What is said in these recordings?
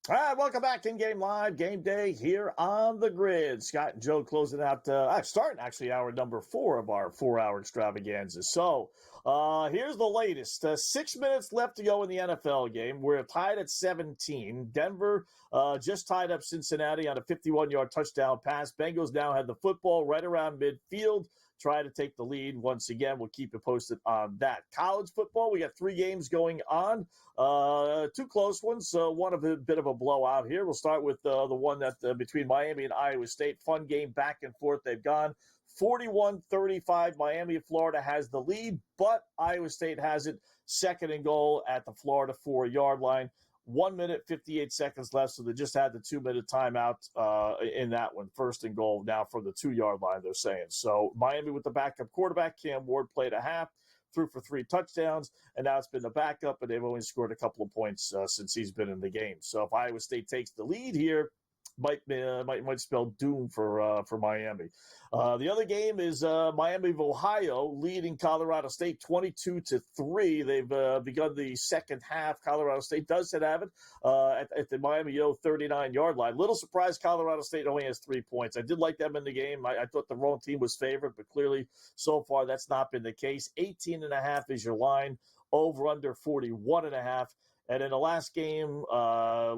All right, welcome back to In-Game Live, game day here on the grid. Scott and Joe closing out, starting actually hour number 4 of our 4-hour extravaganza. So here's the latest. 6 minutes left to go in the NFL game. We're tied at 17. Denver just tied up Cincinnati on a 51-yard touchdown pass. Bengals now had the football right around midfield. Try to take the lead once again. We'll keep you posted on that. College football, we got 3 games going on. 2 close ones. One of a bit of a blowout here. We'll start with the one that between Miami and Iowa State. Fun game back and forth. They've gone 41-35. Miami of Florida has the lead, but Iowa State has it second and goal at the Florida 4-yard line. 1 minute, 58 seconds left, so they just had the 2-minute timeout in that one. First and goal now from the 2-yard line, they're saying. So Miami with the backup quarterback, Cam Ward, played a half, threw for 3 touchdowns, and now it's been the backup, and they've only scored a couple of points since he's been in the game. So if Iowa State takes the lead here, might spell doom for Miami. The other game is Miami of Ohio leading Colorado State 22-3. They've begun the second half. Colorado State does have it at the Miami 39-yard line. Little surprised Colorado State only has 3 points. I did like them in the game. I thought the wrong team was favored, but clearly so far that's not been the case. 18.5 is your line. Over under 41.5. And in the last game,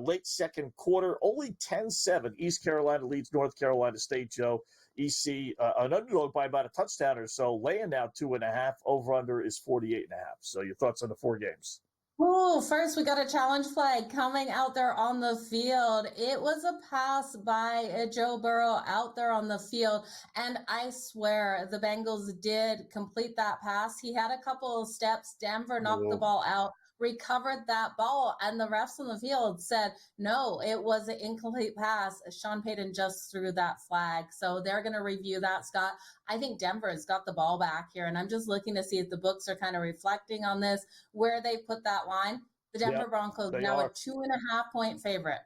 late second quarter, only 10-7. East Carolina leads North Carolina State, Joe. EC, an underdog by about a touchdown or so, laying now 2.5. Over-under is 48.5. So your thoughts on the 4 games? Oh, first we got a challenge flag coming out there on the field. It was a pass by Joe Burrow out there on the field, and I swear the Bengals did complete that pass. He had a couple of steps. Denver knocked the ball out, recovered that ball, and the refs on the field said, no, it was an incomplete pass. Sean Payton just threw that flag. So they're going to review that, Scott. I think Denver has got the ball back here, and I'm just looking to see if the books are kind of reflecting on this, where they put that line. The Denver Broncos now a 2.5-point favorite.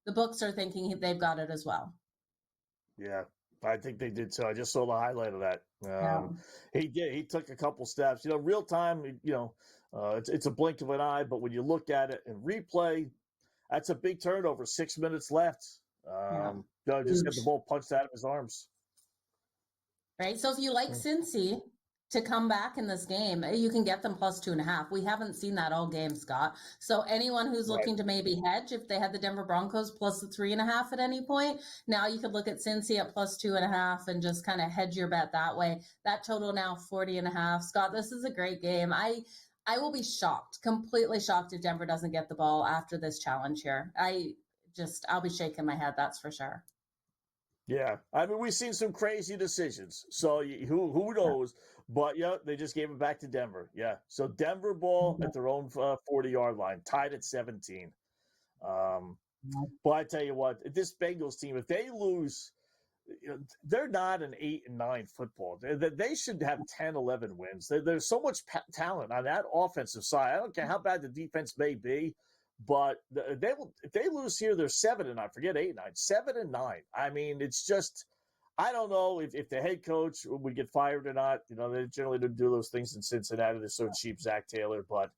The books are thinking they've got it as well. Yeah, I think they did too. I just saw the highlight of that. He did. He took a couple steps. Real time, it's a blink of an eye, but when you look at it in replay, that's a big turnover. 6 minutes left. Just get the ball punched out of his arms. Right. So if you like Cincy to come back in this game, you can get them plus 2.5. We haven't seen that all game, Scott. So anyone who's looking to maybe hedge, if they had the Denver Broncos plus the 3.5 at any point, now you could look at Cincy at plus 2.5 and just kind of hedge your bet that way. That total now 40.5. Scott, this is a great game. I will be shocked, completely shocked if Denver doesn't get the ball after this challenge here. I'll be shaking my head, that's for sure. Yeah, I mean, we've seen some crazy decisions, so who knows? But, they just gave it back to Denver. Yeah, so Denver ball at their own 40-yard line, tied at 17. But I tell you what, this Bengals team, if they lose, they're not an 8-9 football. They should have 10, 11 wins. There's so much talent on that offensive side. I don't care how bad the defense may be. But if they lose here, they're 7-9. Forget 8-9, 7-9. I mean, it's just, I don't know if the head coach would get fired or not. They generally don't do those things in Cincinnati. They're so cheap, Zach Taylor. But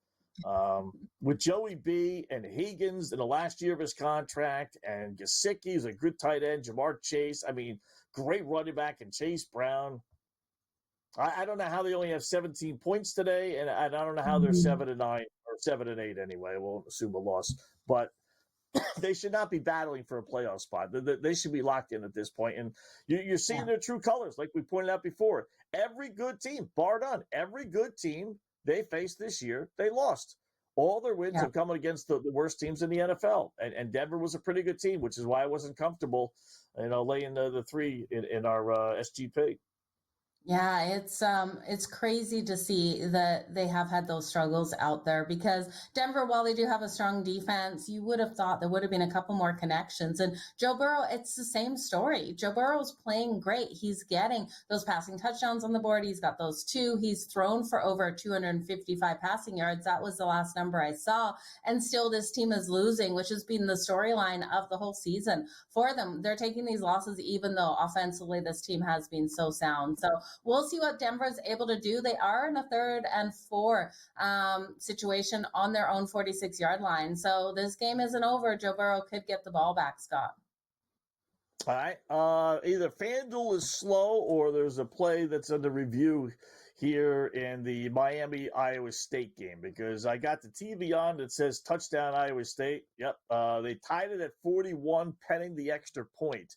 with Joey B and Higgins in the last year of his contract, and Gesicki is a good tight end, Jamar Chase, I mean, great running back, and Chase Brown. I don't know how they only have 17 points today, and I don't know how they're 7-9 or 7-8 anyway. We'll assume a loss, but they should not be battling for a playoff spot. They should be locked in at this point, and you're seeing their true colors, like we pointed out before. Every good team, bar none, every good team they faced this year, they lost. All their wins have come against the worst teams in the NFL, and Denver was a pretty good team, which is why I wasn't comfortable, laying the 3 in our SGP. Yeah, it's crazy to see that they have had those struggles out there, because Denver, while they do have a strong defense, you would have thought there would have been a couple more connections. And Joe Burrow, it's the same story. Joe Burrow's playing great. He's getting those passing touchdowns on the board. He's got those 2. He's thrown for over 255 passing yards. That was the last number I saw. And still this team is losing, which has been the storyline of the whole season for them. They're taking these losses even though offensively this team has been so sound. So we'll see what Denver's able to do. They are in a 3rd and 4 situation on their own 46-yard line. So this game isn't over. Joe Burrow could get the ball back, Scott. All right. Either FanDuel is slow or there's a play that's under review here in the Miami-Iowa State game, because I got the TV on that says touchdown Iowa State. Yep. They tied it at 41 pending the extra point.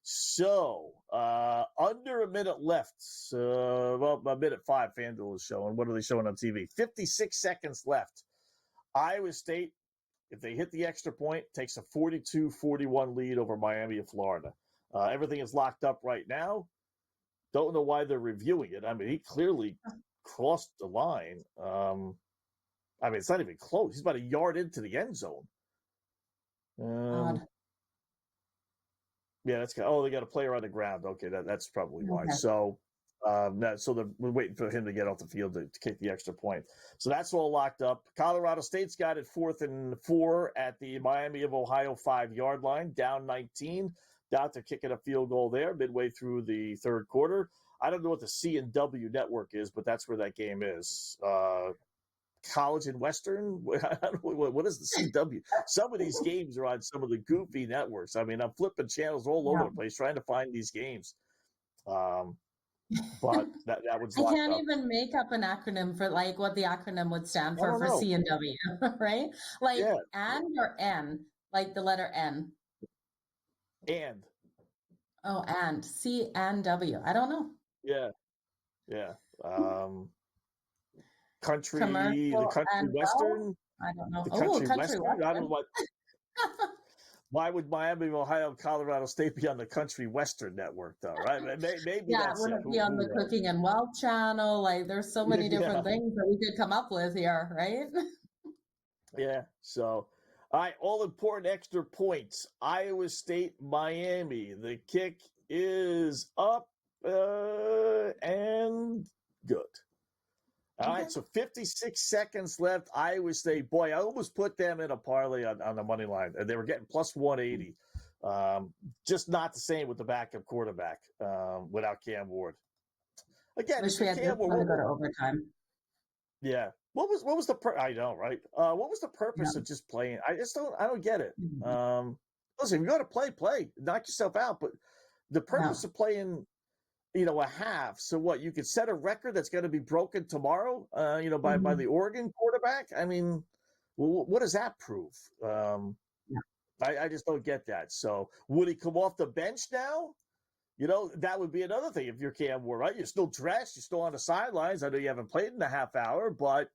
So under a minute left. A minute 5 FanDuel is showing. What are they showing on TV? 56 seconds left. Iowa State, if they hit the extra point, takes a 42-41 lead over Miami of Florida. Everything is locked up right now. Don't know why they're reviewing it. I mean, he clearly crossed the line. I mean, it's not even close. He's about a yard into the end zone. Yeah, that's they got a player on the ground. Okay, that's probably why. Okay. So we're waiting for him to get off the field to kick the extra point. So that's all locked up. Colorado State's got it 4th and 4 at the Miami of Ohio 5-yard line, down 19. Doubt they're kicking a field goal there midway through the 3rd quarter. I don't know what the C&W network is, but that's where that game is. College and Western? What is the CW? Some of these games are on some of the goofy networks. I mean, I'm flipping channels all over the place trying to find these games. But that one's locked I can't up. even make up an acronym for like what the acronym would stand for C&W, right? Like and or N, like the letter N. And. Oh, and C and W. I don't know. Yeah. Country, Commercial the country western. I don't know. The country western. I don't know what. Why would Miami, Ohio, Colorado State be on the country western network, though? Right? Maybe that's it wouldn't be on the Cooking and Wealth channel. Like, there's so many different things that we could come up with here, right? Yeah. So, all right, all important extra points. Iowa State, Miami. The kick is up and good. All right, so 56 seconds left. Iowa State, boy, I almost put them in a parlay on the money line. They were getting plus 180. Just not the same with the backup quarterback without Cam Ward. Again, wish we had Cam Ward to go to overtime. Yeah. What was the I know, right? What was the purpose of just playing? I don't get it. Listen, you got to play, knock yourself out, but the purpose of playing, a half. So what? You could set a record that's going to be broken tomorrow, by the Oregon quarterback. I mean, what does that prove? I just don't get that. So would he come off the bench now? That would be another thing if you're Cam Ward, right? You're still dressed. You're still on the sidelines. I know you haven't played in a half hour, but,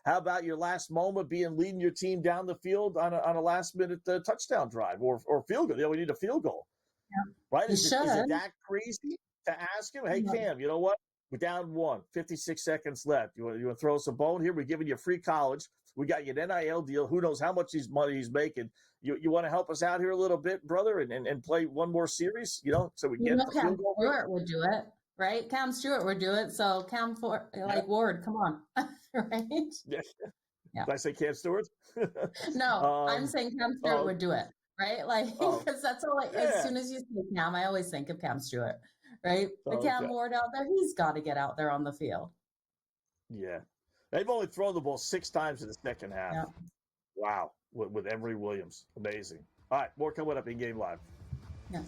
how about your last moment leading your team down the field on a last-minute touchdown drive or field goal? We need a field goal, right? Is it that crazy to ask him, hey, Cam, you know what? We're down 56 seconds left. You want to throw us a bone here? We're giving you free college. We got you an NIL deal. Who knows how much money he's making? You want to help us out here a little bit, brother, and play one more series, so we get the field goal? Cam Stewart would do it, right? Cam Stewart would do it. So Ward, come on, right? Yeah. Did I say Cam Stewart? No, I'm saying Cam Stewart would do it, right? Like, because that's all. As soon as you say Cam, I always think of Cam Stewart, right? But Cam Ward out there, he's got to get out there on the field. Yeah. They've only thrown the ball 6 times in the second half. Yeah. Wow. With Emory Williams. Amazing. All right, more coming up in Game Live. Yeah.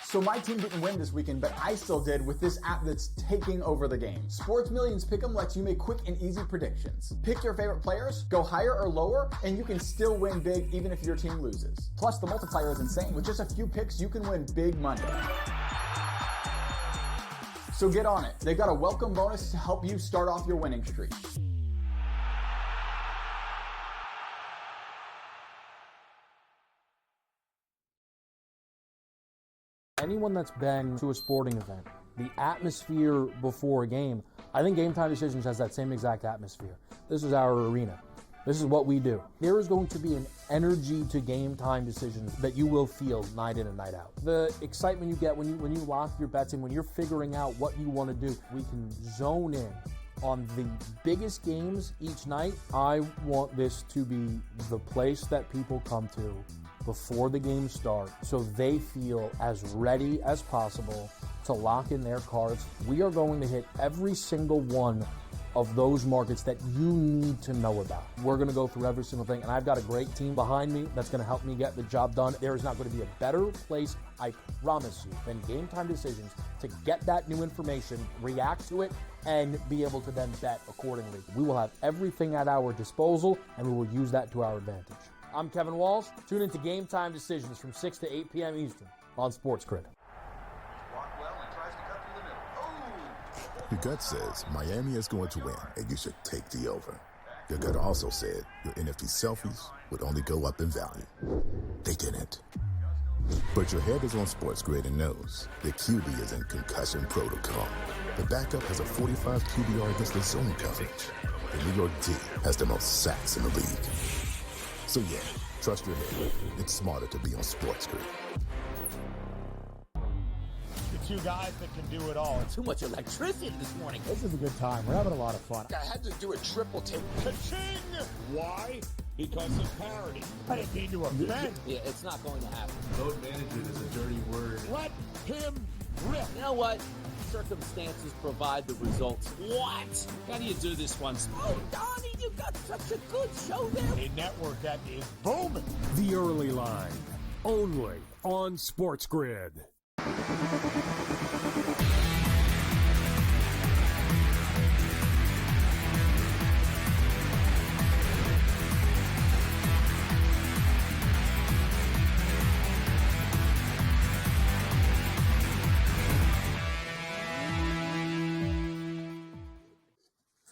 So my team didn't win this weekend, but I still did with this app that's taking over the game. Sports Millions Pick'em lets you make quick and easy predictions. Pick your favorite players, go higher or lower, and you can still win big even if your team loses. Plus, the multiplier is insane. With just a few picks, you can win big money. So get on it. They've got a welcome bonus to help you start off your winning streak. Anyone that's been to a sporting event, the atmosphere before a game, I think Game Time Decisions has that same exact atmosphere. This is our arena. This is what we do. There is going to be an energy to game time decisions that you will feel night in and night out. The excitement you get when you lock your bets in, when you're figuring out what you want to do, we can zone in on the biggest games each night. I want this to be the place that people come to before the games start so they feel as ready as possible to lock in their cards. We are going to hit every single one of those markets that you need to know about. We're going to go through every single thing, and I've got a great team behind me that's going to help me get the job done. There is not going to be a better place, I promise you, than Game Time Decisions to get that new information, react to it, and be able to then bet accordingly. We will have everything at our disposal, and we will use that to our advantage. I'm Kevin Walsh. Tune into Game Time Decisions from 6 to 8 p.m. Eastern on SportsGrid. Your gut says Miami is going to win, and you should take the over. Your gut also said your NFT selfies would only go up in value. They didn't. But your head is on SportsGrid and knows the QB is in concussion protocol. The backup has a 45 QBR against the zone coverage. The New York D has the most sacks in the league. So yeah, trust your head. It's smarter to be on SportsGrid. Two guys that can do it all. Too much electricity this morning. This is a good time. We're having a lot of fun. I had to do a triple take. Ka-ching! Why? Because of parity. I didn't mean to offend. Yeah, it's not going to happen. Load management is a dirty word. Let him rip. You know what? Circumstances provide the results. What? How do you do this one? Oh, Donnie, you got such a good show there. A network that is booming. The Early Line, only on SportsGrid.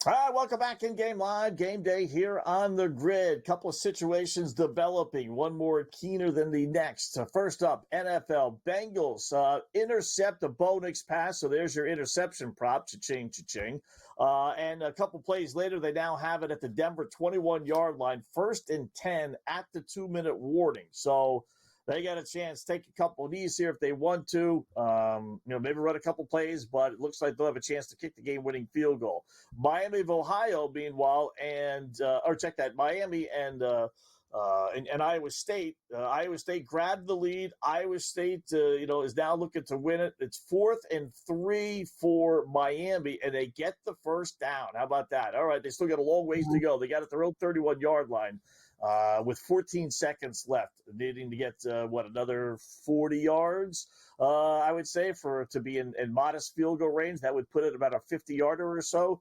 All right, welcome back in Game Live, Game Day here on the Grid. Couple of situations developing, one more keener than the next. First up, NFL Bengals intercept a Bo Nix pass, so there's your interception prop, cha-ching, cha-ching. And a couple plays later, they now have it at the Denver 21-yard line, 1st and 10 at the 2-minute warning. So they got a chance to take a couple of these here if they want to, maybe run a couple plays, but it looks like they'll have a chance to kick the game-winning field goal. Miami of Ohio, meanwhile, Miami and Iowa State. Iowa State grabbed the lead. Iowa State, is now looking to win it. It's 4th and 3 for Miami, and they get the first down. How about that? All right, they still got a long ways to go. They got at their own 31-yard line. With 14 seconds left, needing to get, another 40 yards, I would say, to be in modest field goal range. That would put it about a 50-yarder or so.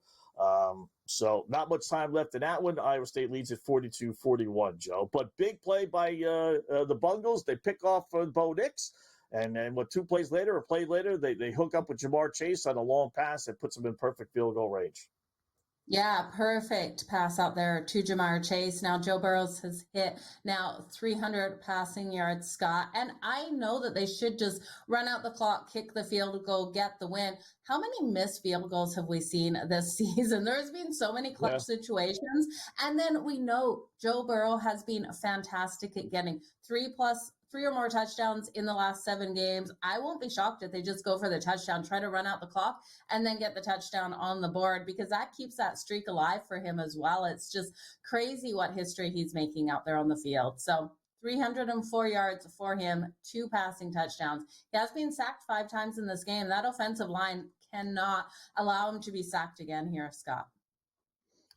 So not much time left in that one. Iowa State leads at 42-41, Joe. But big play by the Bungles. They pick off Bo Nix. And then a play later, they hook up with Jamar Chase on a long pass that puts them in perfect field goal range. Yeah, perfect pass out there to Jamar Chase. Now Joe Burrows has hit 300 passing yards, Scott. And I know that they should just run out the clock, kick the field goal, get the win. How many missed field goals have we seen this season? There's been so many clutch situations. And then we know Joe Burrow has been fantastic at getting 3 or more touchdowns in the last 7 games. I won't be shocked if they just go for the touchdown, try to run out the clock, and then get the touchdown on the board, because that keeps that streak alive for him as well. It's just crazy what history he's making out there on the field. So 304 yards for him, 2 passing touchdowns. He has been sacked 5 times in this game. That offensive line cannot allow him to be sacked again here, Scott.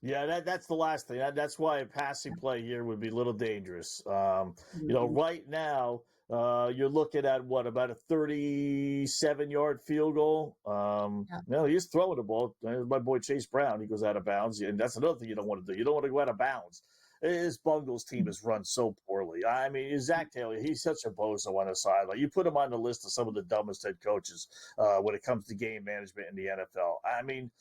Yeah, that's the last thing. That's why a passing play here would be a little dangerous. Right now, you're looking at about a 37-yard field goal. No, he's throwing the ball. My boy Chase Brown, he goes out of bounds, and that's another thing you don't want to do. You don't want to go out of bounds. This Bungles team has run so poorly. I mean, Zach Taylor, he's such a bozo on the sideline. You put him on the list of some of the dumbest head coaches when it comes to game management in the NFL. I mean,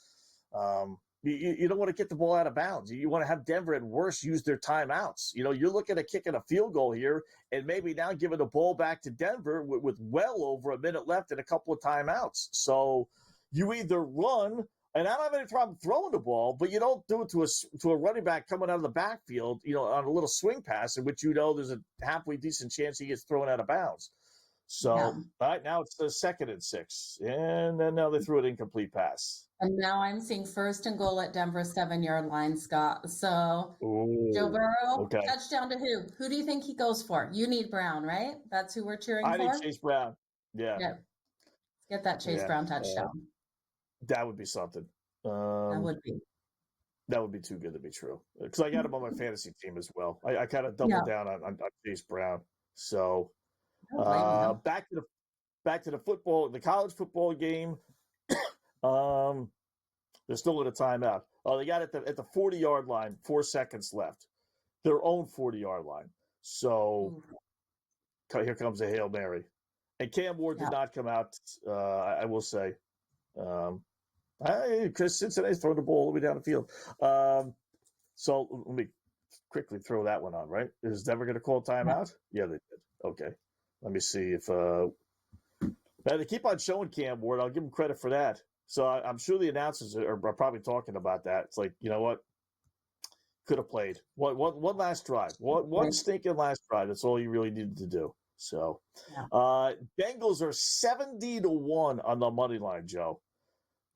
you don't want to get the ball out of bounds. You want to have Denver at worst use their timeouts. You're looking at kicking a field goal here and maybe now giving the ball back to Denver with well over a minute left and a couple of timeouts. So you either run And I don't have any problem throwing the ball, but you don't do it to a running back coming out of the backfield, on a little swing pass in which there's a halfway decent chance he gets thrown out of bounds. So, all right, now it's the 2nd and 6. And then now they threw an incomplete pass. And now I'm seeing 1st and goal at Denver's 7-yard line, Scott. So, Joe Burrow, touchdown to who? Who do you think he goes for? You need Brown, right? That's who we're cheering for? I need Chase Brown. Yeah. Let's get that Chase Brown touchdown. That would be something. That would be. That would be too good to be true. Because I got him on my fantasy team as well. I kind of doubled down on Chase Brown. So back to the football, the college football game. They're still in a timeout. They got it at the 40-yard line, 4 seconds left. Their own 40-yard line. So here comes a Hail Mary. And Cam Ward did not come out, I will say. Because Cincinnati's throwing the ball all the way down the field. So let me quickly throw that one on, right? Is Denver going to call timeout? Yeah, they did. Okay. Let me see if they keep on showing Cam Ward. I'll give them credit for that. So I'm sure the announcers are probably talking about that. It's like, you know what? Could have played. One last drive. One stinking last drive. That's all you really needed to do. So Bengals are 70-1 on the money line, Joe.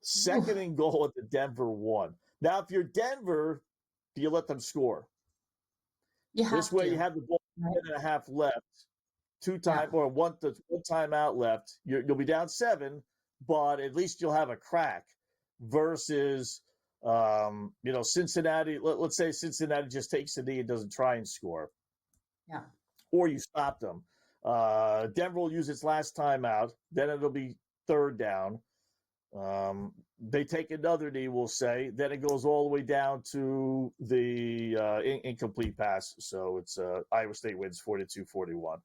2nd and goal at the Denver 1. Now, if you're Denver, do you let them score? This way you have the ball 10.5 left, one timeout left. You'll be down 7, but at least you'll have a crack versus, Cincinnati. Let's say Cincinnati just takes a knee and doesn't try and score. Yeah. Or you stop them. Denver will use its last timeout. Then it'll be 3rd down. They take another knee, we'll say. Then it goes all the way down to the incomplete pass. So it's Iowa State wins 42-41.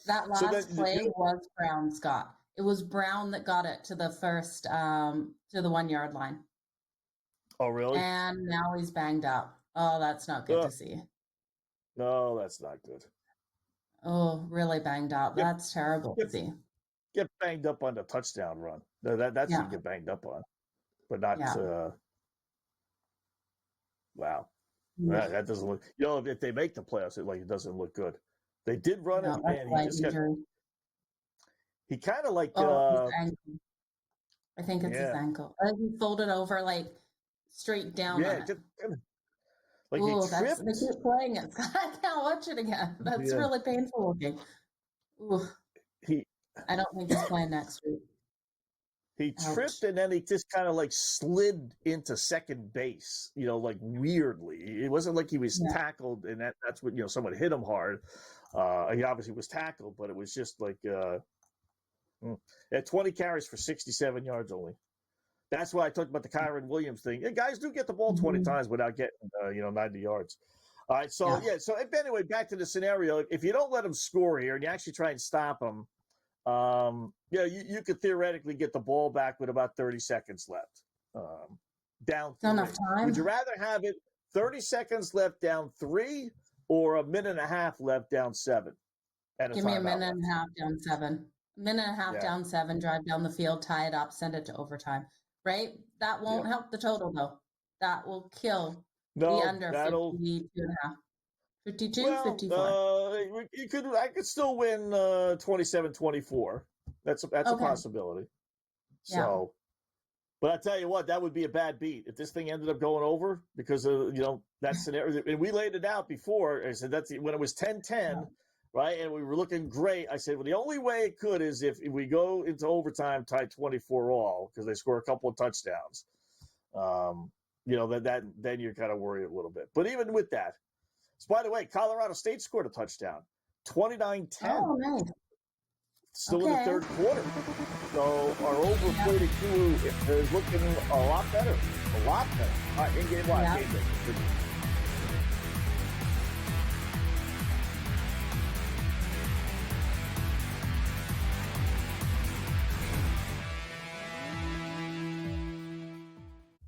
That last play was Brown, Scott. It was Brown that got it to the first, to the 1-yard line. Oh, really? And now he's banged up. Oh, that's not good to see. No, that's not good. Oh, really banged up. That's terrible to see. Get banged up on the touchdown run. That's what you get banged up on. But not, wow. That doesn't look, if they make the playoffs, it doesn't look good. They did run it, man. He kind of like, his ankle. I think it's his ankle. He folded over straight down. Yeah, he tripped. They keep playing it. I can't watch it again. That's really painful looking. Ooh. I don't think he's playing next week. He tripped and then he just kind of slid into second base, weirdly. It wasn't like he was tackled and that's what, someone hit him hard. He obviously was tackled, but it was just at 20 carries for 67 yards only. That's why I talked about the Kyron Williams thing. Yeah, guys do get the ball 20 times without getting, 90 yards. All right. So, So anyway, back to the scenario. If you don't let them score here and you actually try and stop them, you could theoretically get the ball back with about 30 seconds left. Down 3. Enough time. Would you rather have it 30 seconds left down 3 or a minute and a half left down 7? Give me a minute and a half down 7. A minute and a half down 7, drive down the field, tie it up, send it to overtime. Right? That won't help the total, though. That will kill the under 52.5. 52, well, 54. I could still win 27-24. That's a possibility. So, but I tell you what, that would be a bad beat if this thing ended up going over because of that scenario. And we laid it out before. I said that's when it was 10-10, right? And we were looking great. I said, well, the only way it could is if we go into overtime, tie 24-all because they score a couple of touchdowns. Then you're kind of worried a little bit. But even with that. So, by the way, Colorado State scored a touchdown, 29-10. Oh, nice. Still in the 3rd quarter. So our over 42 is looking a lot better. A lot better. All right, in-game live. Game day.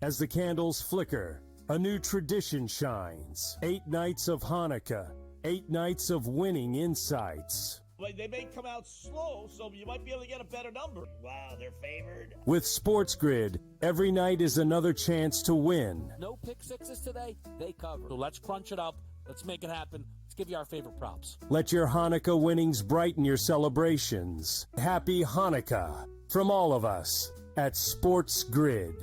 As the candles flicker, a new tradition shines. 8 nights of Hanukkah, 8 nights of winning insights. They may come out slow, so you might be able to get a better number. Wow, they're favored. With SportsGrid, every night is another chance to win. No pick sixes today, they cover. So let's crunch it up. Let's make it happen. Let's give you our favorite props. Let your Hanukkah winnings brighten your celebrations. Happy Hanukkah from all of us at SportsGrid.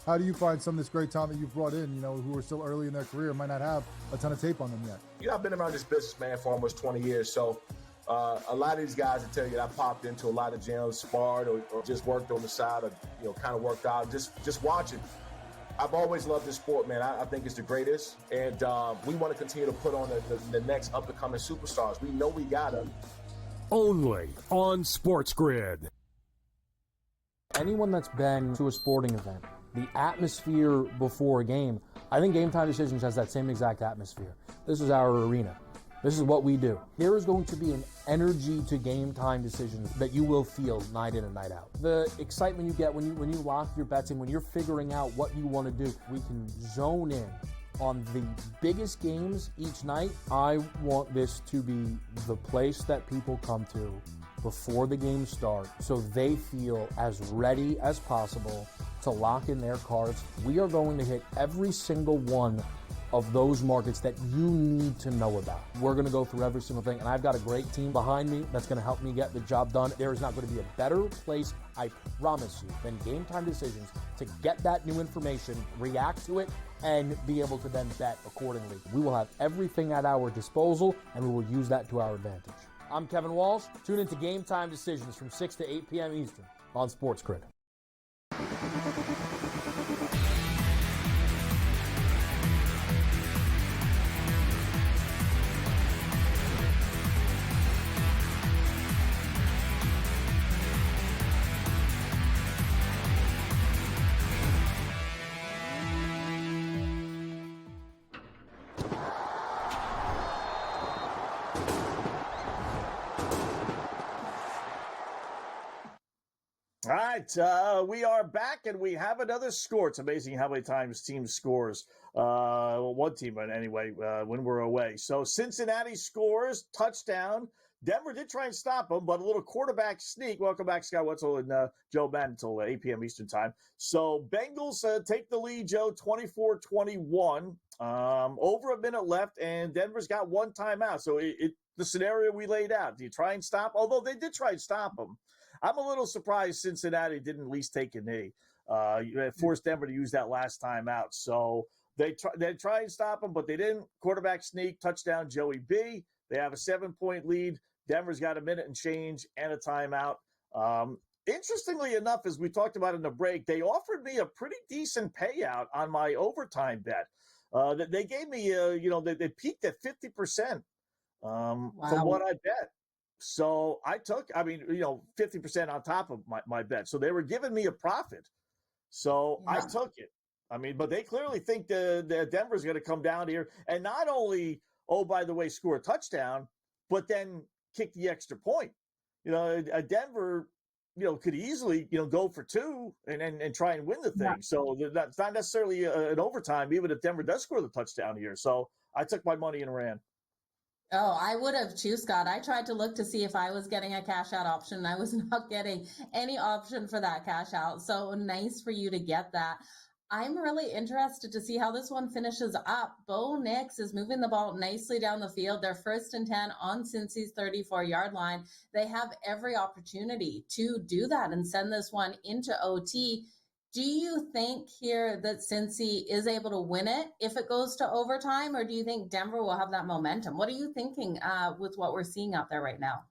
How do you find some of this great talent that you've brought in, who are still early in their career, might not have a ton of tape on them yet? I've been around this business, man, for almost 20 years. So a lot of these guys will tell you that I popped into a lot of gyms, sparred, or just worked on the side, or, kind of worked out, just watching. I've always loved this sport, man. I think it's the greatest. And we want to continue to put on the next up-and-coming superstars. We know we got them. Only on SportsGrid. Anyone that's been to a sporting event, the atmosphere before a game, I think Game Time Decisions has that same exact atmosphere. This is our arena. This is what we do. There is going to be an energy to Game Time Decisions that you will feel night in and night out. The excitement you get when you lock your bets in, when you're figuring out what you want to do, we can zone in on the biggest games each night. I want this to be the place that people come to before the games start so they feel as ready as possible to lock in their cards. We are going to hit every single one of those markets that you need to know about. We're going to go through every single thing, and I've got a great team behind me that's going to help me get the job done. There is not going to be a better place, I promise you, than Game Time Decisions to get that new information, react to it, and be able to then bet accordingly. We will have everything at our disposal, and we will use that to our advantage. I'm Kevin Walsh. Tune into Game Time Decisions from 6 to 8 p.m. Eastern on SportsGrid. All right, we are back, and we have another score. It's amazing how many times team scores. One team, but anyway, when we're away. So Cincinnati scores, touchdown. Denver did try and stop them, but a little quarterback sneak. Welcome back, Scott Wetzel and Joe Madden until 8 p.m. Eastern time. So Bengals take the lead, Joe, 24-21. Over a minute left, and Denver's got one timeout. So the scenario we laid out. Do you try and stop? Although they did try and stop them. I'm a little surprised Cincinnati didn't at least take a knee. Forced Denver to use that last time out. So they try and stop them, but they didn't. Quarterback sneak, touchdown, Joey B. They have a 7-point lead. Denver's got a minute and change and a timeout. Interestingly enough, as we talked about in the break, they offered me a pretty decent payout on my overtime bet. They gave me, they peaked at 50% from what I bet. So I took, 50% on top of my bet. So they were giving me a profit. So yeah. I took it. But they clearly think the Denver's going to come down here and not only, by the way, score a touchdown, but then kick the extra point. Denver, could easily, go for two and try and win the thing. Yeah. So that's not necessarily an overtime, even if Denver does score the touchdown here. So I took my money and ran. Oh, I would have too, Scott. I tried to look to see if I was getting a cash out option. I was not getting any option for that cash out. So nice for you to get that. I'm really interested to see how this one finishes up. Bo Nix is moving the ball nicely down the field. They're 1st and 10 on Cincy's 34-yard line. They have every opportunity to do that and send this one into OT. Do you think here that Cincy is able to win it if it goes to overtime, or do you think Denver will have that momentum? What are you thinking with what we're seeing out there right now?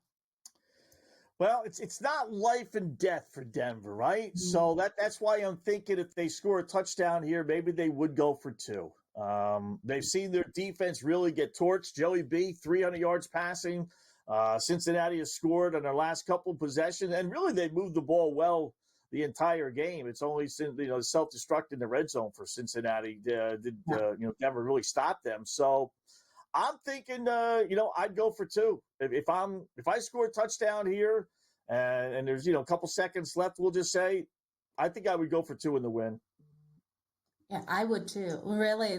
Well, it's not life and death for Denver, right? Mm-hmm. So that's why I'm thinking if they score a touchdown here, maybe they would go for two. They've seen their defense really get torched. Joey B, 300 yards passing. Cincinnati has scored on their last couple of possessions, and really they moved the ball well the entire game. It's only self-destruct in the red zone for Cincinnati. Denver really stopped them. So I'm thinking, I'd go for two. If I score a touchdown here and there's, a couple seconds left, we'll just say, I think I would go for two in the win. Yeah, I would too. Really,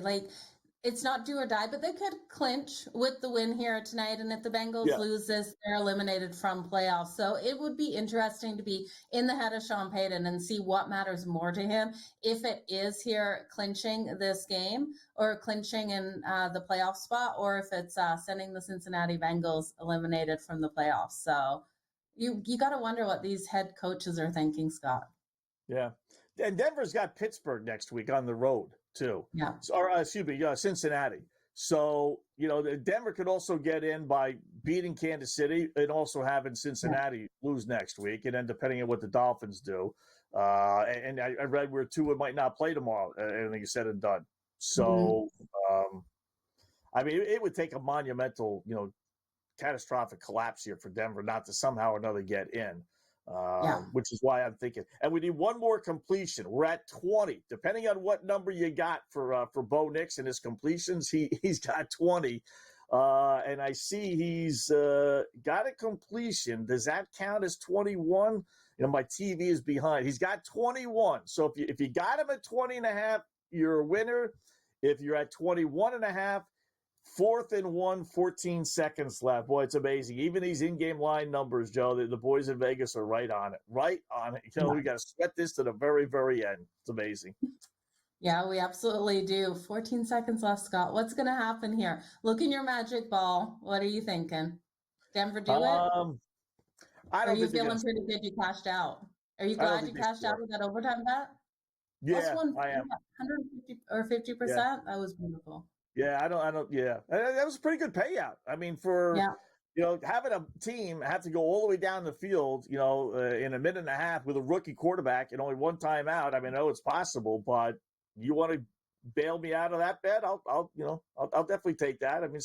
it's not do or die, but they could clinch with the win here tonight. And if the Bengals lose this, they're eliminated from playoffs. So it would be interesting to be in the head of Sean Payton and see what matters more to him. If it is here clinching this game or clinching in the playoff spot, or if it's sending the Cincinnati Bengals eliminated from the playoffs. So you got to wonder what these head coaches are thinking, Scott. Yeah. And Denver's got Pittsburgh next week on the road too. Yeah. Or Cincinnati. So, Denver could also get in by beating Kansas City and also having Cincinnati lose next week. And then depending on what the Dolphins do. And I read where Tua might not play tomorrow. Everything is said and done. So, it would take a monumental, catastrophic collapse here for Denver not to somehow or another get in. Which is why I'm thinking, and we need one more completion. We're at 20, depending on what number you got for Bo Nix and his completions. He's got 20, and I see he's got a completion. Does that count as 21? My TV is behind. He's got 21. So if you got him at 20 and a half, you're a winner. If you're at 21 and a half, 4th and 1, 14 seconds left. Boy, it's amazing. Even these in-game line numbers, Joe, the boys in Vegas are right on it. Right on it. We got to sweat this to the very, very end. It's amazing. Yeah, we absolutely do. 14 seconds left, Scott. What's going to happen here? Look in your magic ball. What are you thinking? Denver do it? I don't. Are you feeling pretty good you cashed out? Are you glad you cashed out with that overtime bet? Yeah, I am. 150 or 50%? Yeah. That was beautiful. Yeah, I don't. Yeah, that was a pretty good payout. I mean, for having a team have to go all the way down the field, in a minute and a half with a rookie quarterback and only one timeout. I mean, I know it's possible, but you want to bail me out of that bet? I'll definitely take that. I mean,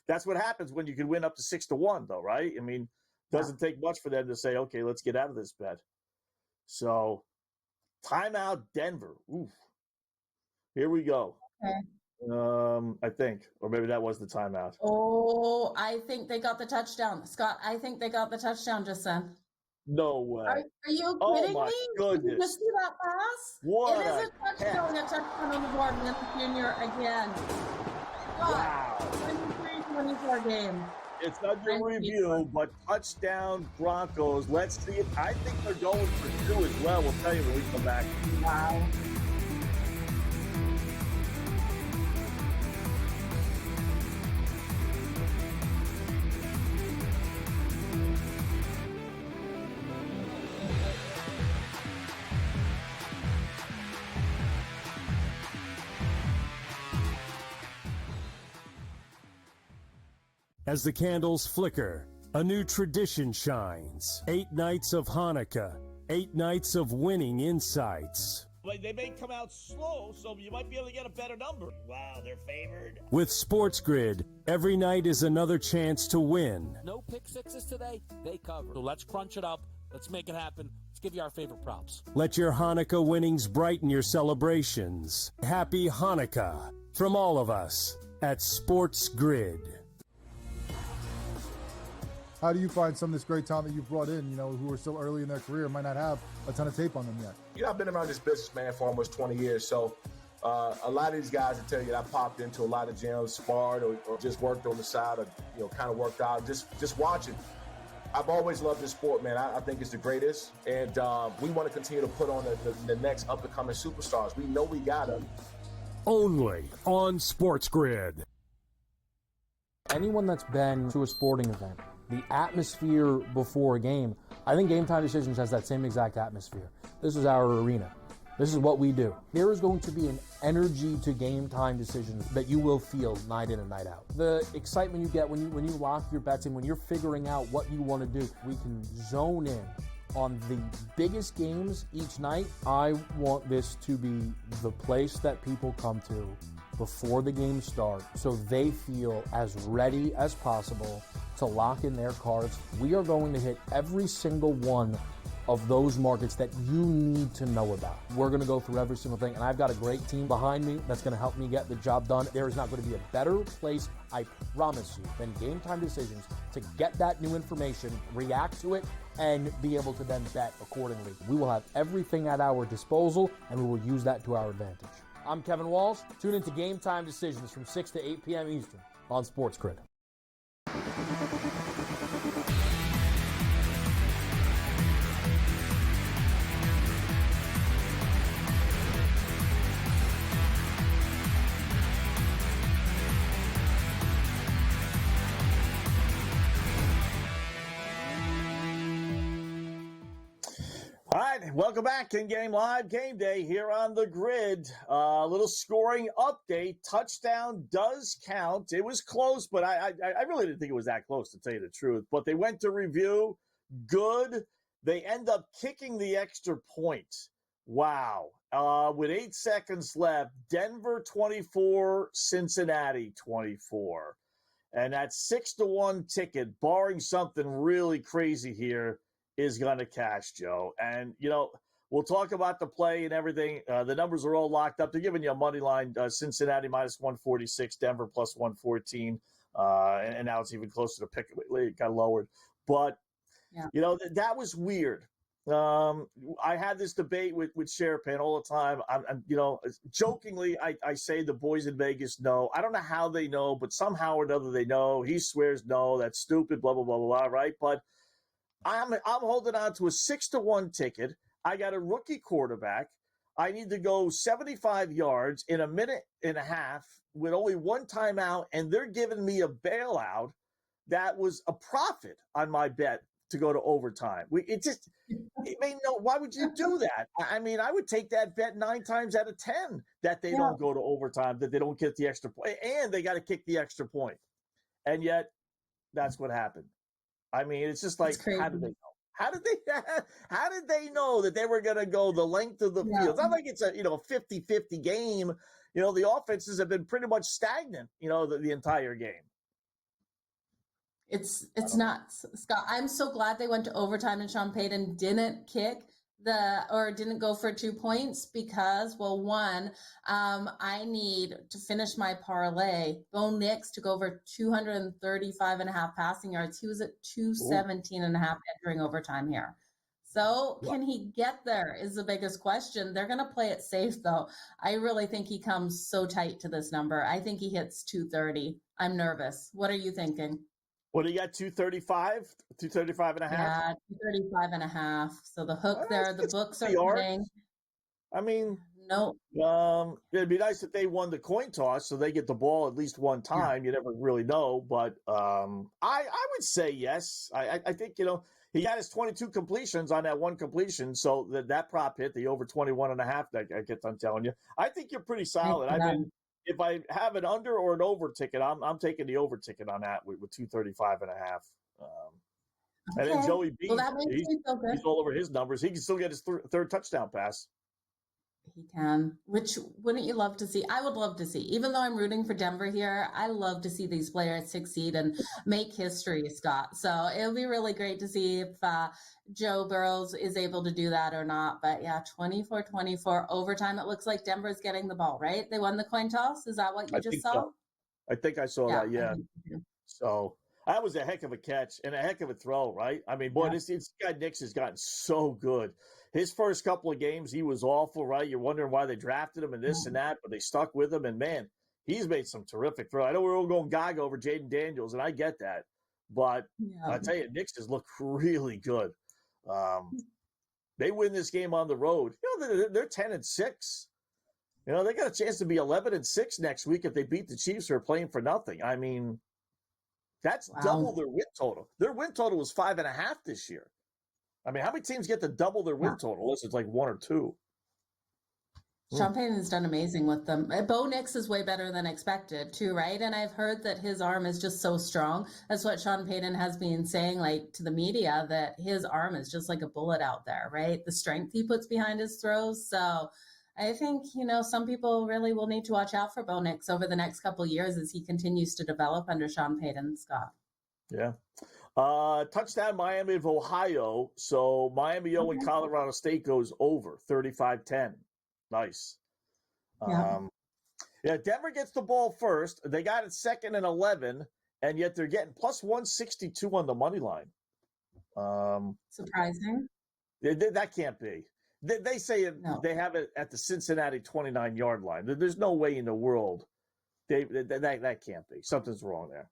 that's what happens when you can win up to 6-1, though, right? I mean, doesn't take much for them to say, okay, let's get out of this bet. So, timeout, Denver. Oof. Here we go. Okay. I think, or maybe that was the timeout. Oh, I think they got the touchdown, Scott. I think they got the touchdown just then. No way. Are you kidding me? Goodness. Did you just see that pass? What it is a touchdown. A touchdown on the board. Vince Jr. again. Wow. 23-24 game. It's under review, but touchdown Broncos. Let's see it. I think they're going for 2 as well. We'll tell you when we come back. Wow. As the candles flicker, a new tradition shines. 8 nights of Hanukkah, 8 nights of winning insights. They may come out slow, so you might be able to get a better number. Wow, they're favored. With SportsGrid, every night is another chance to win. No pick sixes today, they cover. So let's crunch it up. Let's make it happen. Let's give you our favorite props. Let your Hanukkah winnings brighten your celebrations. Happy Hanukkah from all of us at SportsGrid. How do you find some of this great talent that you've brought in, who are still early in their career, might not have a ton of tape on them yet? I've been around this business, man, for almost 20 years. So a lot of these guys will tell you that I popped into a lot of gyms, sparred or just worked on the side or, kind of worked out, just watching. I've always loved this sport, man. I think it's the greatest. And we want to continue to put on the next up-and-coming superstars. We know we got them. Only on SportsGrid. Anyone that's been to a sporting event, the atmosphere before a game, I think Game Time Decisions has that same exact atmosphere. This is our arena. This is what we do. There is going to be an energy to Game Time Decisions that you will feel night in and night out. The excitement you get when you lock your bets in, when you're figuring out what you want to do, we can zone in on the biggest games each night. I want this to be the place that people come to before the games start so they feel as ready as possible to lock in their cards. We are going to hit every single one of those markets that you need to know about. We're going to go through every single thing, and I've got a great team behind me that's going to help me get the job done. There is not going to be a better place, I promise you, than Game Time Decisions to get that new information, react to it, and be able to then bet accordingly. We will have everything at our disposal, and we will use that to our advantage. I'm Kevin Walsh. Tune into Game Time Decisions from 6 to 8 p.m. Eastern on SportsGrid. All right, welcome back. In-Game Live Game Day here on the Grid. A little scoring update. Touchdown does count. It was close, but I really didn't think it was that close, to tell you the truth. But they went to review. Good. They end up kicking the extra point. Wow. With 8 seconds left, Denver 24, Cincinnati 24. And that 6-1 ticket, barring something really crazy here, is going to cash, Joe. And, we'll talk about the play and everything. The numbers are all locked up. They're giving you a money line, Cincinnati minus 146, Denver plus 114. And now it's even closer to pick. It got lowered. But, that was weird. I had this debate with Sherapan all the time. I'm jokingly, I say the boys in Vegas know. I don't know how they know, but somehow or another they know. He swears no, that's stupid, blah, blah, blah, blah, blah, right? But I'm holding on to a 6-1 ticket. I got a rookie quarterback. I need to go 75 yards in a minute and a half with only one timeout, and they're giving me a bailout that was a profit on my bet to go to overtime. Why would you do that? I mean, I would take that bet 9 times out of 10 that they don't go to overtime, that they don't get the extra point, and they got to kick the extra point. And yet, that's what happened. I mean, it's just like, how did they know? How did they know that they were going to go the length of the field? It's not like it's a 50-50 game. The offenses have been pretty much stagnant, the entire game. It's nuts, Scott. I'm so glad they went to overtime and Sean Payton didn't didn't go for 2 points because, well, one, I need to finish my parlay. Bo Nix took over 235.5 passing yards. He was at 217.5 entering overtime here. So can he get there is the biggest question. They're going to play it safe, though. I really think he comes so tight to this number. I think he hits 230. I'm nervous. What are you thinking? What do you got, 235? 235 and a half? Yeah, 235 and a half. So the hook there, the books are hitting. I mean, no. It'd be nice if they won the coin toss so they get the ball at least one time. You never really know. But I would say yes. I think, he got his 22 completions on that one completion. So that prop hit, the over 21 and a half, that I get done telling you. I think you're pretty solid. I mean, if I have an under or an over ticket, I'm taking the over ticket on that with 235 and a half. And then Joey B, he's all over his numbers. He can still get his third touchdown pass. He can, which wouldn't you love to see? I would love to see. Even though I'm rooting for Denver here, I love to see these players succeed and make history, Scott. So it'll be really great to see if Joe Burrows is able to do that or not. But yeah, 24-24 overtime. It looks like Denver's getting the ball, right? They won the coin toss. Is that what you just saw? So. I think I saw that, yeah. So that was a heck of a catch and a heck of a throw, right? I mean, boy, this guy Nix has gotten so good. His first couple of games, he was awful, right? You're wondering why they drafted him and this and that, but they stuck with him. And, man, he's made some terrific throws. I know we're all going gaga over Jaden Daniels, and I get that. But I tell you, Nix has looked really good. They win this game on the road. They're 10-6. They got a chance to be 11-6 next week if they beat the Chiefs who are playing for nothing. I mean, that's double their win total. Their win total was 5.5 this year. I mean, how many teams get to double their win total? Unless it's like 1 or 2. Sean Payton has done amazing with them. Bo Nix is way better than expected too, right? And I've heard that his arm is just so strong. That's what Sean Payton has been saying, like, to the media, that his arm is just like a bullet out there, right? The strength he puts behind his throws. So I think, some people really will need to watch out for Bo Nix over the next couple of years as he continues to develop under Sean Payton, Scott. Yeah. Touchdown Miami of Ohio. So Miami and Colorado State goes over 35-10. Nice. Denver gets the ball first. They got it 2nd and 11, and yet they're getting plus 162 on the money line. Surprising. That can't be. They say they have it at the Cincinnati 29-yard line. There's no way in the world that can't be. Something's wrong there.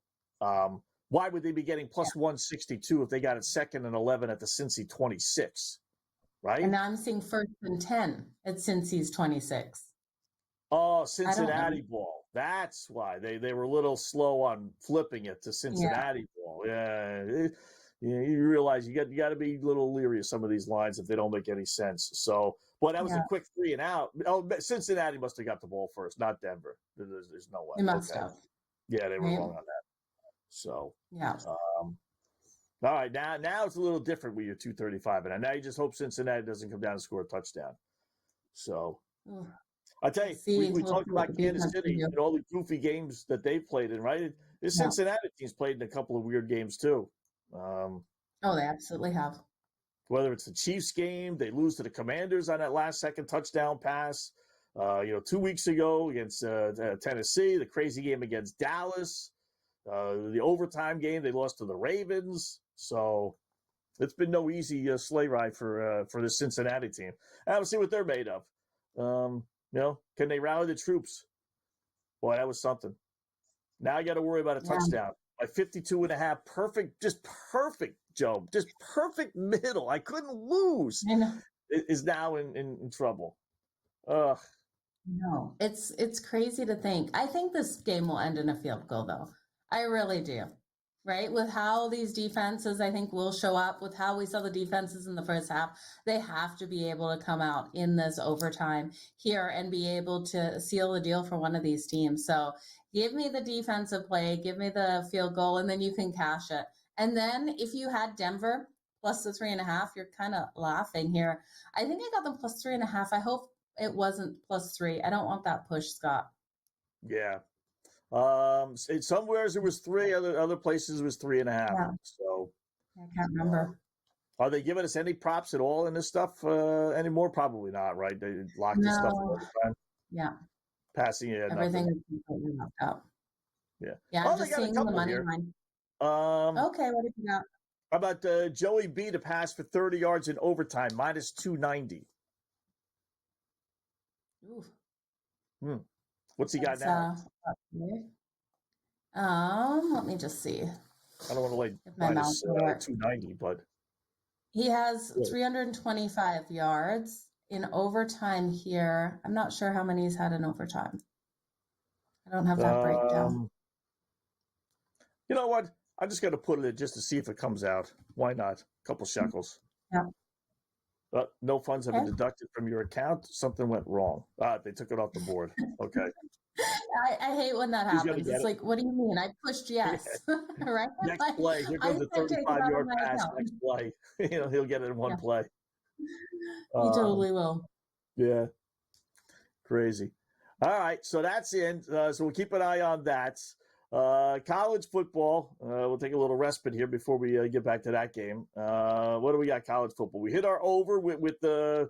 Why would they be getting plus 162 if they got it 2nd and 11 at the Cincy 26? Right? And now I'm seeing 1st and 10 at Cincy's 26. Oh, Cincinnati ball. That's why they were a little slow on flipping it to Cincinnati ball. Yeah. You realize you got to be a little leery of some of these lines if they don't make any sense. So, but that was a quick 3 and out. Oh, Cincinnati must have got the ball first, not Denver. There's no way. They must have. Yeah, they were wrong on that. So, yeah. All right, now it's a little different with your 235, and now you just hope Cincinnati doesn't come down and score a touchdown. So, I tell you, we talked about Kansas City and all the goofy games that they've played in, right? This Cincinnati team's played in a couple of weird games too. They absolutely have. Whether it's the Chiefs game, they lose to the Commanders on that last-second touchdown pass. 2 weeks ago against Tennessee, the crazy game against Dallas, the overtime game, they lost to the Ravens. So it's been no easy sleigh ride for the Cincinnati team. And we'll see what they're made of. Can they rally the troops? Boy, that was something. Now I got to worry about a touchdown. By 52.5, perfect, Joe. Just perfect middle. I couldn't lose. Is now in trouble. Ugh. No, it's crazy to think. I think this game will end in a field goal, though. I really do. Right? With how these defenses, I think, will show up, with how we saw the defenses in the first half, they have to be able to come out in this overtime here and be able to seal the deal for one of these teams. So give me the defensive play, give me the field goal, and then you can cash it. And then if you had Denver plus the 3.5, you're kind of laughing here. I think I got them plus 3.5. I hope it wasn't plus 3. I don't want that push, Scott. Yeah. Somewhere it was 3, other places it was 3.5. Yeah. So I can't remember. Are they giving us any props at all in this stuff anymore? Probably not, right? They locked this stuff all the time. Yeah. Passing it. Everything is completely locked up. Yeah. Yeah, I'm just seeing the money line. Okay, what did you got? How about Joey B to pass for 30 yards in overtime, minus 290? Ooh. What's he got now? Let me just see. I don't want to lay minus 290, but he has 325 yards in overtime here. I'm not sure how many he's had in overtime. I don't have that breakdown. You know what? I'm just going to put it in just to see if it comes out. Why not? A couple shekels. Yeah. No funds have been deducted from your account. Something went wrong. They took it off the board. Okay. I hate when that happens. It's like, what do you mean? I pushed yes. Right? Next play. Here goes the 35-yard pass. Next play. He'll get it in one play. He totally will. Yeah. Crazy. All right. So that's in. So we'll keep an eye on that. College football. We'll take a little respite here before we get back to that game. What do we got? College football. We hit our over with the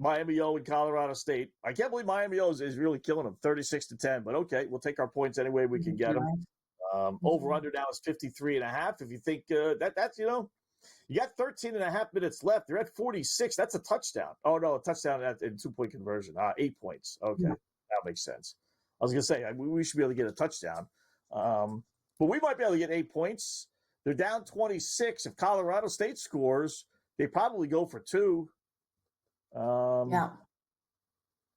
Miami O and Colorado State. I can't believe Miami O is really killing them, 36-10. But okay, we'll take our points any way we can get them. Over under now is 53.5. If you think that's you got 13.5 minutes left. They're at 46. That's a touchdown. Oh no, a touchdown in 2-point conversion. 8 points. Okay, that makes sense. I was going to say, we should be able to get a touchdown. But we might be able to get 8 points. They're down 26. If Colorado State scores, they probably go for 2. I don't know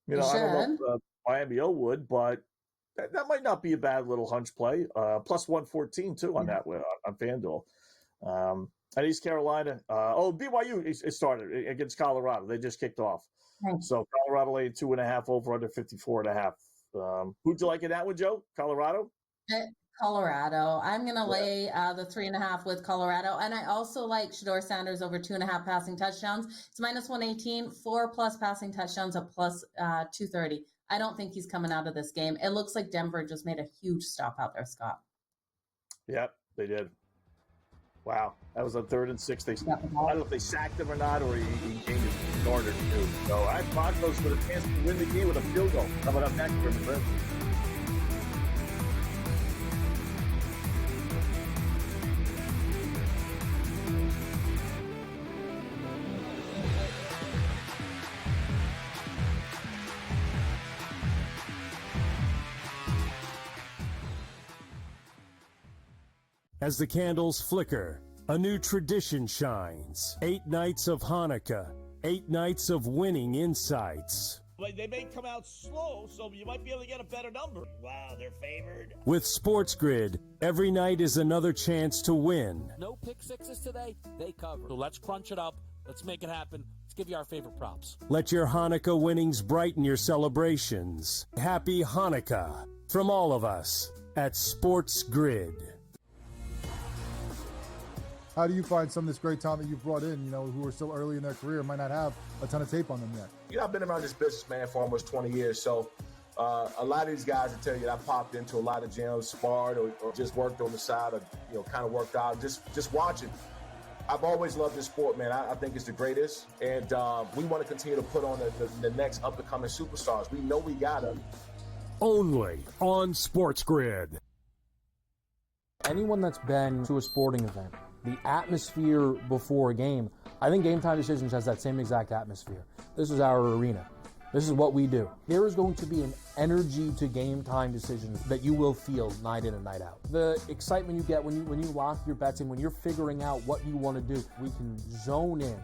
if Miami O would, but that might not be a bad little hunch play. Plus 114, too, on that on FanDuel. And East Carolina. BYU is started against Colorado. They just kicked off. Right. So Colorado laid 2.5 over under 54.5. Who'd you like in that one, Joe? Colorado? Colorado. I'm going to lay the 3.5 with Colorado. And I also like Shedeur Sanders over 2.5 passing touchdowns. It's minus 118, 4+ passing touchdowns at plus 230. I don't think he's coming out of this game. It looks like Denver just made a huge stop out there, Scott. Yep, they did. Wow. That was on 3rd and 6. I don't know if they sacked him or not, or he gained his starter too. So I have Broncos with a chance to win the game with a field goal. Coming up next for the As the candles flicker, a new tradition shines. 8 nights of Hanukkah, 8 nights of winning insights. They may come out slow, so you might be able to get a better number. Wow, they're favored. With SportsGrid, every night is another chance to win. No pick sixes today, they cover. So let's crunch it up. Let's make it happen. Let's give you our favorite props. Let your Hanukkah winnings brighten your celebrations. Happy Hanukkah from all of us at SportsGrid. How do you find some of this great talent that you've brought in, who are still early in their career, might not have a ton of tape on them yet? I've been around this business, man, for almost 20 years. So a lot of these guys will tell you that I popped into a lot of gyms, sparred or just worked on the side or, kind of worked out, just watching. I've always loved this sport, man. I think it's the greatest. And we want to continue to put on the next up-and-coming superstars. We know we got them. Only on SportsGrid. Anyone that's been to a sporting event, the atmosphere before a game, I think Game Time Decisions has that same exact atmosphere. This is our arena. This is what we do. There is going to be an energy to Game Time Decisions that you will feel night in and night out. The excitement you get when you lock your bets in, when you're figuring out what you want to do, we can zone in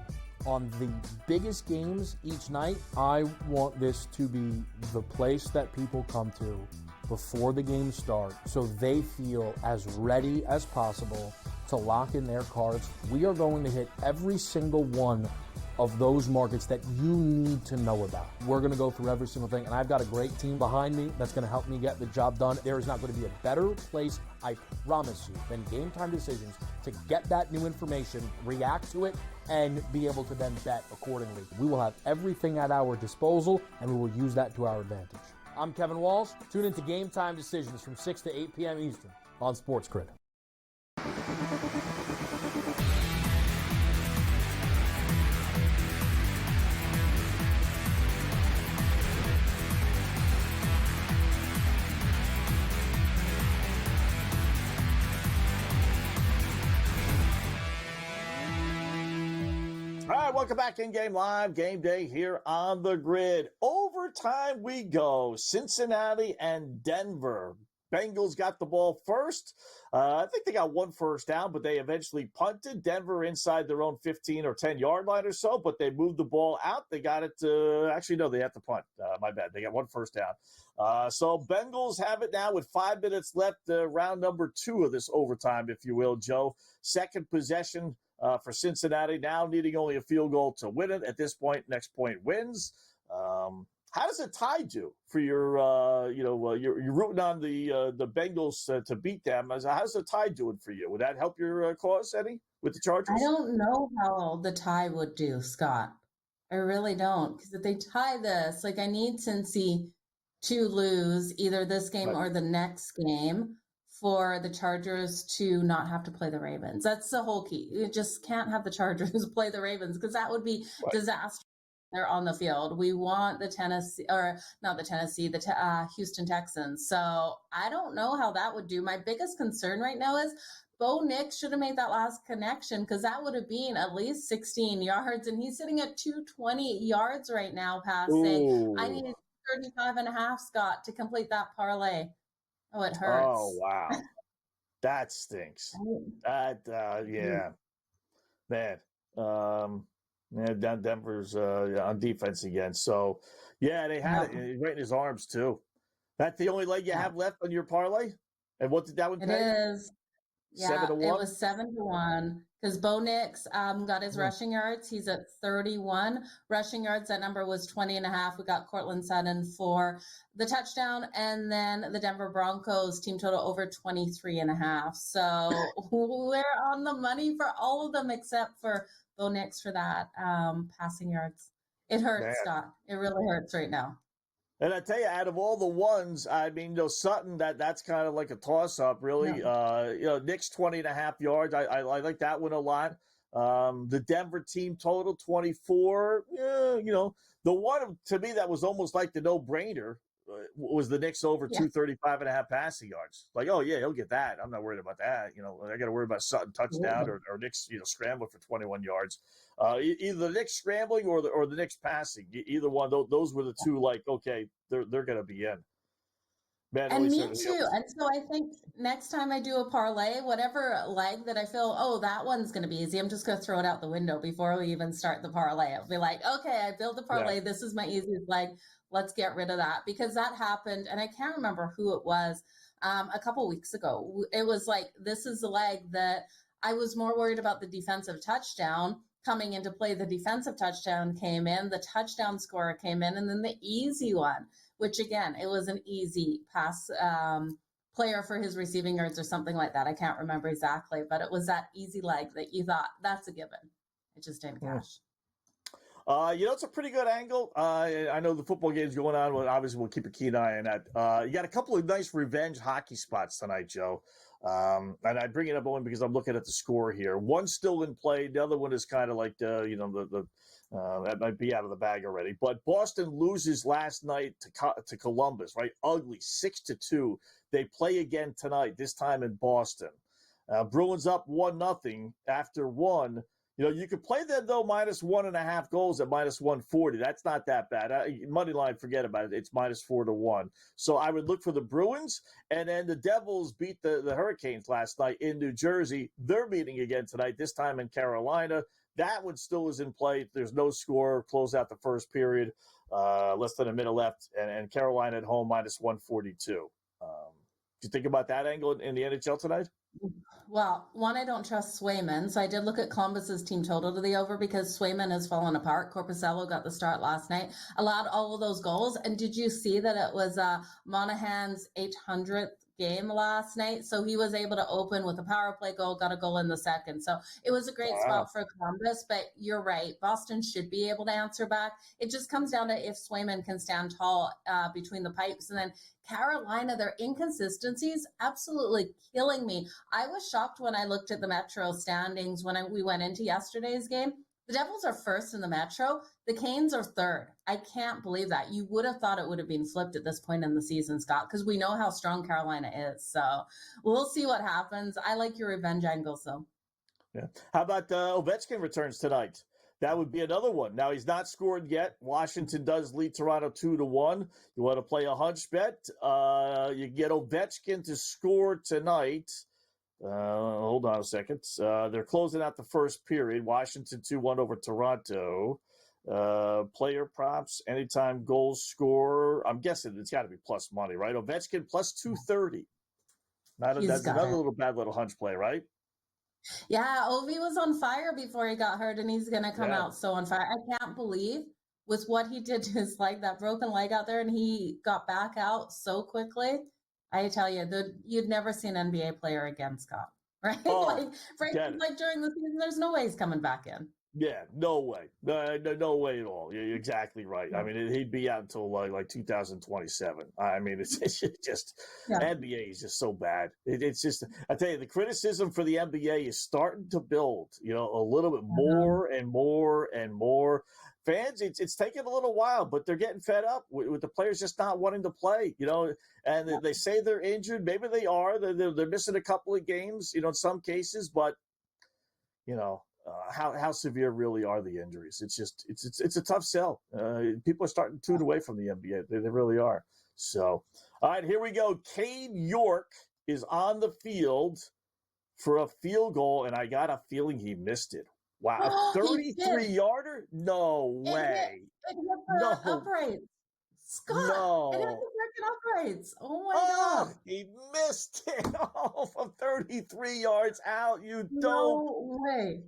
on the biggest games each night. I want this to be the place that people come to before the games start so they feel as ready as possible to lock in their cards. We are going to hit every single one of those markets that you need to know about. We're going to go through every single thing, and I've got a great team behind me that's going to help me get the job done. There is not going to be a better place, I promise you, than Game Time Decisions to get that new information, react to it, and be able to then bet accordingly. We will have everything at our disposal, and we will use that to our advantage. I'm Kevin Walsh. Tune into Game Time Decisions from 6 to 8 p.m. Eastern on SportsGrid. All right, welcome back In-Game Live, Game Day here on the Grid. Overtime we go. Cincinnati and Denver. Bengals got the ball first. I think they got one first down, but they eventually punted. Denver inside their own 15 or 10-yard line or so, but they moved the ball out. They got it to – actually, no, they have to punt. My bad. They got one first down. So Bengals have it now with 5 minutes left, round number 2 of this overtime, if you will, Joe. Second possession for Cincinnati, now needing only a field goal to win it. At this point, next point wins. How does a tie do for your, you're rooting on the Bengals to beat them? How's a tie doing for you? Would that help your cause, Eddie, with the Chargers? I don't know how the tie would do, Scott. I really don't. Because if they tie this, I need Cincy to lose either this game or the next game for the Chargers to not have to play the Ravens. That's the whole key. You just can't have the Chargers play the Ravens because that would be disaster. They're on the field. We want the Houston Texans. So I don't know how that would do. My biggest concern right now is Bo Nix should have made that last connection because that would have been at least 16 yards. And he's sitting at 220 yards right now passing. Ooh. I needed 35.5, Scott, to complete that parlay. Oh, it hurts. Oh, wow. That stinks. Yeah. Man. Yeah, Denver's on defense again. So, yeah, they had it right in his arms, too. That's the only leg you have left on your parlay? And what did that one pay? It is. Yeah, 7-1? It was 7-1 because Bo Nix got his rushing yards. He's at 31 rushing yards. That number was 20.5. We got Cortland Sutton for the touchdown, and then the Denver Broncos team total over 23.5. So we're on the money for all of them except for Bo Nix for that passing yards. It hurts, Scott. It really hurts right now. And I tell you, out of all the ones, I mean, Sutton, that's kind of like a toss-up, really. Yeah. Nick's 20.5 yards. I like that one a lot. The Denver team total, 24. The one, to me, that was almost like the no-brainer was the Knicks over 235.5 passing yards. Like, oh, yeah, he'll get that. I'm not worried about that. I got to worry about Sutton touchdown or Knicks, scrambling for 21 yards. Either the Knicks scrambling or the Knicks passing. Either one. Those were the two. Like, okay, they're going to be in. Man, And me certainly too. helps. And so I think next time I do a parlay, whatever leg that I feel, oh, that one's going to be easy, I'm just going to throw it out the window before we even start the parlay. I'll be like, okay, I built the parlay. Yeah. This is my easiest leg. Let's get rid of that, because that happened. And I can't remember who it was a couple weeks ago. It was like, this is the leg that I was more worried about the defensive touchdown coming into play. The defensive touchdown came in, the touchdown scorer came in, and then the easy one, which again, it was an easy pass player for his receiving yards or something like that. I can't remember exactly, but it was that easy leg that you thought, that's a given. It just didn't cash. It's a pretty good angle. I know the football game's going on. Well, obviously, we'll keep a keen eye on that. You got a couple of nice revenge hockey spots tonight, Joe. And I bring it up only because I'm looking at the score here. One's still in play. The other one is kind of like, that might be out of the bag already. But Boston loses last night to Columbus, right? Ugly, 6-2. They play again tonight, this time in Boston. Bruins up 1-0 after one. You could play them, though, minus 1.5 goals at minus 140. That's not that bad. Money line, forget about it. It's minus 4-1. So I would look for the Bruins. And then the Devils beat the Hurricanes last night in New Jersey. They're meeting again tonight, this time in Carolina. That one still is in play. There's no score. Close out the first period. Less than a minute left. And Carolina at home, minus 142. Do you think about that angle in the NHL tonight? Well, one, I don't trust Swayman, so I did look at Columbus's team total to the over because Swayman has fallen apart. Corpusalo got the start last night, allowed all of those goals. And did you see that it was Monahan's 800th game last night? So he was able to open with a power play goal, got a goal in the second. So it was a great spot for Columbus, but you're right. Boston should be able to answer back. It just comes down to if Swayman can stand tall between the pipes. And then Carolina, their inconsistencies absolutely killing me. I was shocked when I looked at the Metro standings when we went into yesterday's game. The Devils are first in the Metro. The Canes are third. I can't believe that. You would have thought it would have been flipped at this point in the season, Scott, because we know how strong Carolina is. So we'll see what happens. I like your revenge angles, though. Yeah. How about Ovechkin returns tonight? That would be another one. Now, he's not scored yet. Washington does lead Toronto 2-1. You want to play a hunch bet? You get Ovechkin to score tonight. Hold on a second. They're closing out the first period. Washington 2-1 over Toronto. Player props, anytime goals scorer. I'm guessing it's got to be plus money, right? Ovechkin plus 230. That's another little bad little hunch play, right? Yeah, Ovi was on fire before he got hurt, and he's going to come out so on fire. I can't believe with what he did to his leg, that broken leg out there, and he got back out so quickly. I tell you, you'd never see an NBA player again, Scott, right? Like during the season, there's no way he's coming back in. Yeah, no way. No way at all. You're exactly right. I mean, he'd be out until like 2027. I mean, it's just NBA is just so bad. It's just, I tell you, the criticism for the NBA is starting to build, a little bit more and more and more. Fans, it's taken a little while, but they're getting fed up with the players just not wanting to play, and they say they're injured. Maybe they are. They're missing a couple of games, in some cases, but, how severe really are the injuries? It's a tough sell. People are starting to tune away from the NBA. They really are. So, all right, here we go. Cade York is on the field for a field goal, and I got a feeling he missed it. Wow, a 33-yarder? No way. It hit the uprights. Scott, no. It hit the freaking uprights. Oh, my God. He missed it from 33 yards out. No way.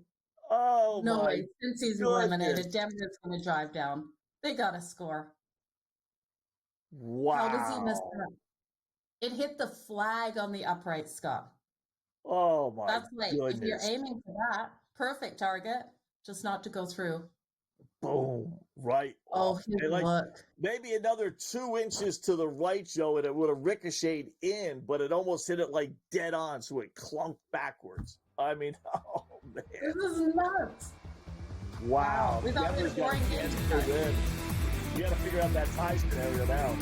Oh, no my way. Since he's eliminated, Denver's going to drive down. They got to score. Wow. How does he miss that? It hit the flag on the upright, Scott. Oh, my That's like, goodness. if you're aiming for that, perfect target, just not to go through. Boom. Right. Oh, look. Maybe another 2 inches to the right, Joe, and it would have ricocheted in, but it almost hit it like dead on, so it clunked backwards. I mean, oh, man. This is nuts. Wow. We thought it was boring games. You got to figure out that tie scenario now.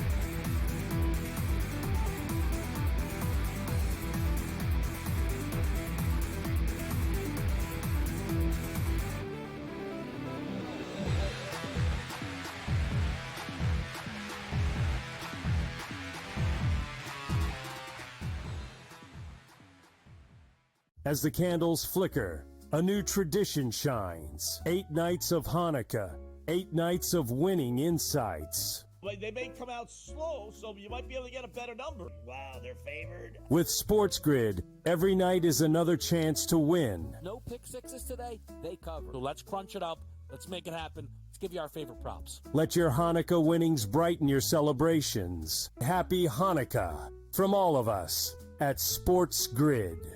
As the candles flicker, a new tradition shines. 8 nights of Hanukkah, 8 nights of winning insights. They may come out slow, so you might be able to get a better number. Wow, they're favored. With SportsGrid, every night is another chance to win. No pick sixes today, they cover. So let's crunch it up. Let's make it happen. Let's give you our favorite props. Let your Hanukkah winnings brighten your celebrations. Happy Hanukkah from all of us at SportsGrid.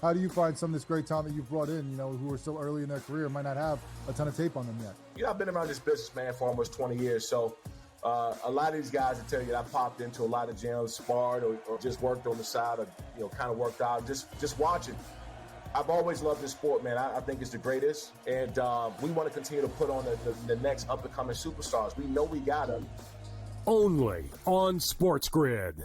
How do you find some of this great talent that you've brought in, who are still early in their career, might not have a ton of tape on them yet? I've been around this business, man, for almost 20 years. So a lot of these guys will tell you that I popped into a lot of gyms, sparred, or just worked on the side, or, kind of worked out, just watching. I've always loved this sport, man. I think it's the greatest. And we want to continue to put on the next up-and-coming superstars. We know we got them. Only on SportsGrid.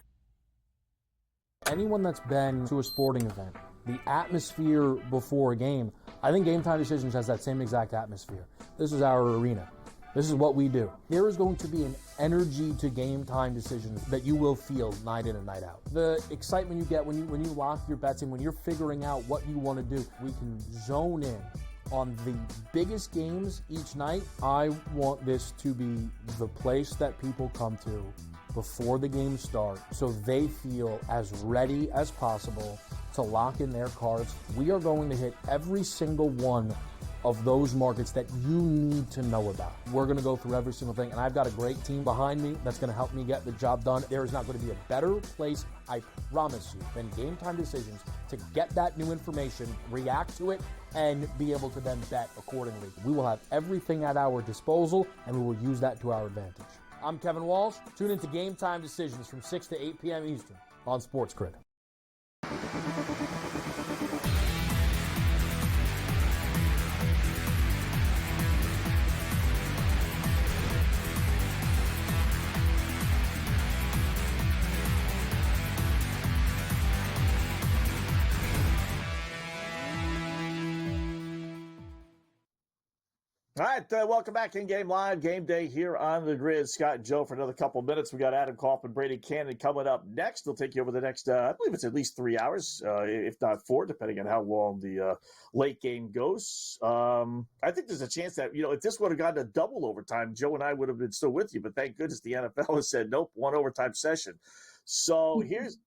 Anyone that's been to a sporting event, the atmosphere before a game, I think Game Time Decisions has that same exact atmosphere. This is our arena. This is what we do. There is going to be an energy to Game Time Decisions that you will feel night in and night out. The excitement you get when you lock your bets in, when you're figuring out what you want to do, we can zone in on the biggest games each night. I want this to be the place that people come to before the games start so they feel as ready as possible to lock in their cards. We are going to hit every single one of those markets that you need to know about. We're going to go through every single thing, and I've got a great team behind me that's going to help me get the job done. There is not going to be a better place, I promise you, than Game Time Decisions to get that new information, react to it, and be able to then bet accordingly. We will have everything at our disposal, and we will use that to our advantage. I'm Kevin Walsh. Tune into Game Time Decisions from 6 to 8 p.m. Eastern on SportsGrid. All right, welcome back In-Game Live, Game Day here on the Grid. Scott and Joe for another couple of minutes. We got Adam Kaufman, Brady Cannon coming up next. They'll take you over the next, I believe it's at least 3 hours, if not 4, depending on how long the late game goes. I think there's a chance that, if this would have gotten a double overtime, Joe and I would have been still with you. But thank goodness the NFL has said, nope, 1 overtime session. So here's...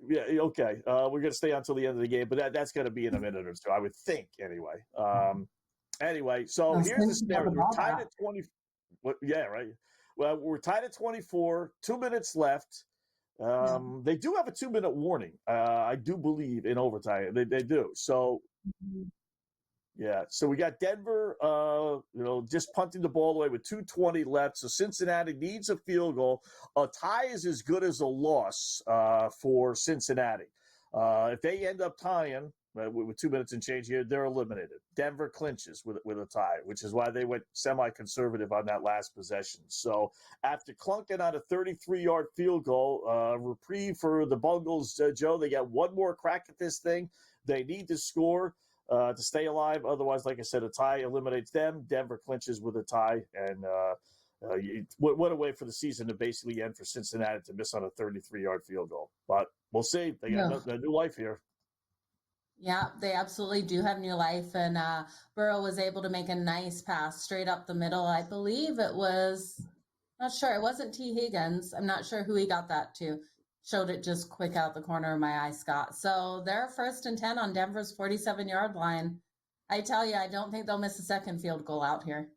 Yeah, okay. We're going to stay until the end of the game, but that's going to be in a minute or so, I would think, anyway. Anyway, so here's the scenario. We're tied at 20. Yeah, right. Well, we're tied at 24, 2 minutes left. They do have a 2-minute warning, I do believe, in overtime. They do. So, yeah. So we got Denver, just punting the ball away with 2:20 left. So Cincinnati needs a field goal. A tie is as good as a loss for Cincinnati. If they end up tying, with 2 minutes and change here, they're eliminated. Denver clinches with a tie, which is why they went semi-conservative on that last possession. So after clunking on a 33-yard field goal, reprieve for the Bungles, Joe, they got one more crack at this thing. They need to score to stay alive. Otherwise, like I said, a tie eliminates them. Denver clinches with a tie. And what a way for the season to basically end for Cincinnati to miss on a 33-yard field goal. But we'll see. They got a new life here. Yeah, they absolutely do have new life. And Burrow was able to make a nice pass straight up the middle. I believe it was, not sure, it wasn't T. Higgins. I'm not sure who he got that to. Showed it just quick out the corner of my eye, Scott. So they're 1st and 10 on Denver's 47-yard line. I tell you, I don't think they'll miss a second field goal out here.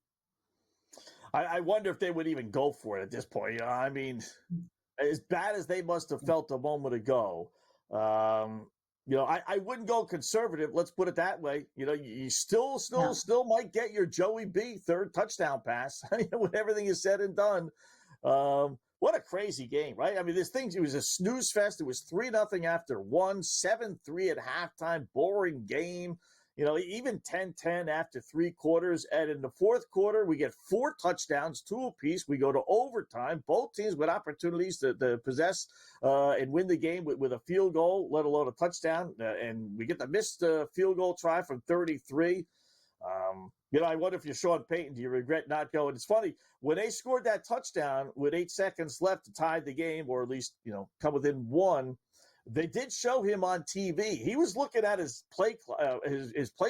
I wonder if they would even go for it at this point. I mean, as bad as they must have felt a moment ago, I wouldn't go conservative. Let's put it that way. You still might get your Joey B third touchdown pass when everything is said and done. What a crazy game, right? I mean, it was a snooze fest. It was 3-0 after 1, 7-3 at halftime. Boring game. Even 10-10 after 3 quarters. And in the fourth quarter, we get 4 touchdowns, 2 apiece. We go to overtime. Both teams with opportunities to possess and win the game with a field goal, let alone a touchdown. And we get the missed field goal try from 33. I wonder if you're Sean Payton, do you regret not going? It's funny, when they scored that touchdown with 8 seconds left to tie the game, or at least, come within 1, they did show him on TV. He was looking at his play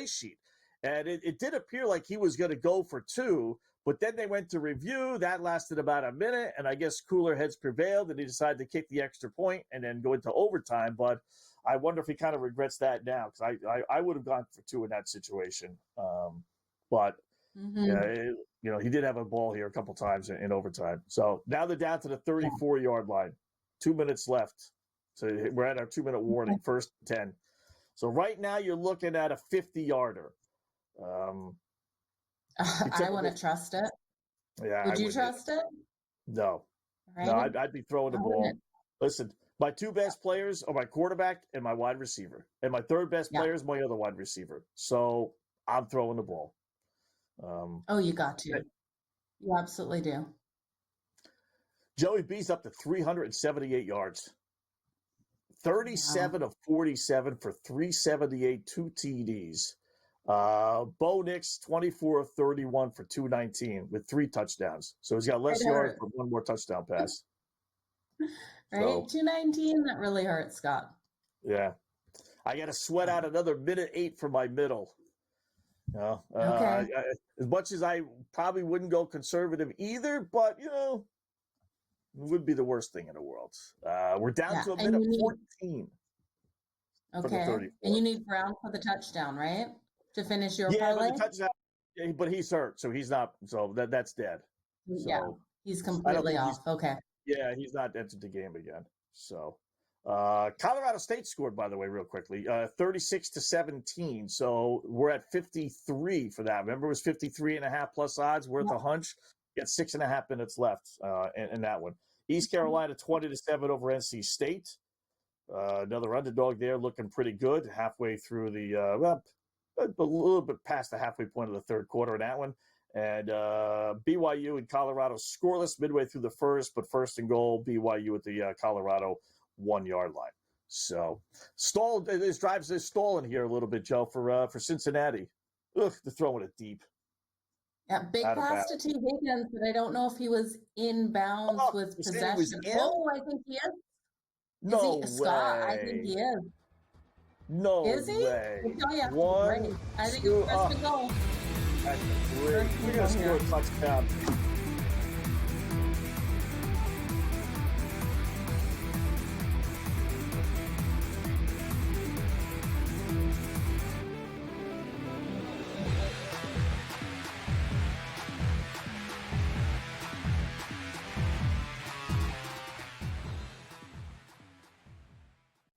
sheet, and it did appear like he was going to go for 2. But then they went to review. That lasted about a minute, and I guess cooler heads prevailed, and he decided to kick the extra point and then go into overtime. But I wonder if he kind of regrets that now, because I would have gone for 2 in that situation. But he did have a ball here a couple times in overtime. So now they're down to the 34-yard line. 2 minutes left. So we're at our 2-minute warning, first 10. So right now you're looking at a 50-yarder. I want to trust it. Yeah. Would you trust it? No. Right? No, I'd be throwing the ball. Listen, my 2 best players are my quarterback and my wide receiver. And my 3rd best player is my other wide receiver. So I'm throwing the ball. You got to. You absolutely do. Joey B's up to 378 yards. 37 of 47 for 378, 2 TDs. Bo Nix, 24 of 31 for 219 with 3 touchdowns. So he's got less yards for 1 more touchdown pass. Right? So, 219, that really hurts, Scott. Yeah. I got to sweat out another minute 8 for my middle. Okay. As much as I probably wouldn't go conservative either, but, it would be the worst thing in the world. We're down to a minute 14. Okay. And you need Brown for the touchdown, right? To finish your Yeah, parlay? but the touchdown, but he's hurt, so he's not. So that's dead. So he's completely off. Okay. Yeah, he's not entered the game again. So Colorado State scored, by the way, real quickly, 36-17. So we're at 53 for that. Remember, it was 53.5 plus odds worth a hunch. Got 6.5 minutes left in that one. East Carolina 20-7 over NC State. Another underdog there, looking pretty good. Halfway through a little bit past the halfway point of the 3rd quarter in that one. And BYU and Colorado scoreless midway through the first, but first and goal, BYU at the Colorado 1-yard line. So this drives this stalling here a little bit, Joe, for Cincinnati. They're throwing it deep. Yeah, big pass to T. Higgins, but I don't know if he was in bounds with possession. I think he is. No way. Scott, I think he is. No is he? way. Oh, yeah. 1, right. I think it's first and goal. That's great. We're going to score a touchdown.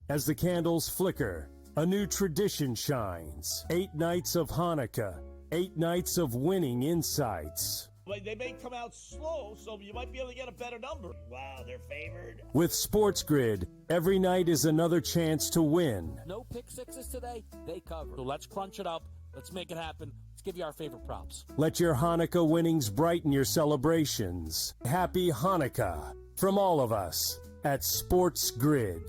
As the candles flicker, a new tradition shines. 8 nights of Hanukkah, 8 nights of winning insights. They may come out slow, so you might be able to get a better number. Wow, they're favored. With SportsGrid, every night is another chance to win. No pick sixes today, they cover. So let's crunch it up. Let's make it happen. Let's give you our favorite props. Let your Hanukkah winnings brighten your celebrations. Happy Hanukkah from all of us at SportsGrid.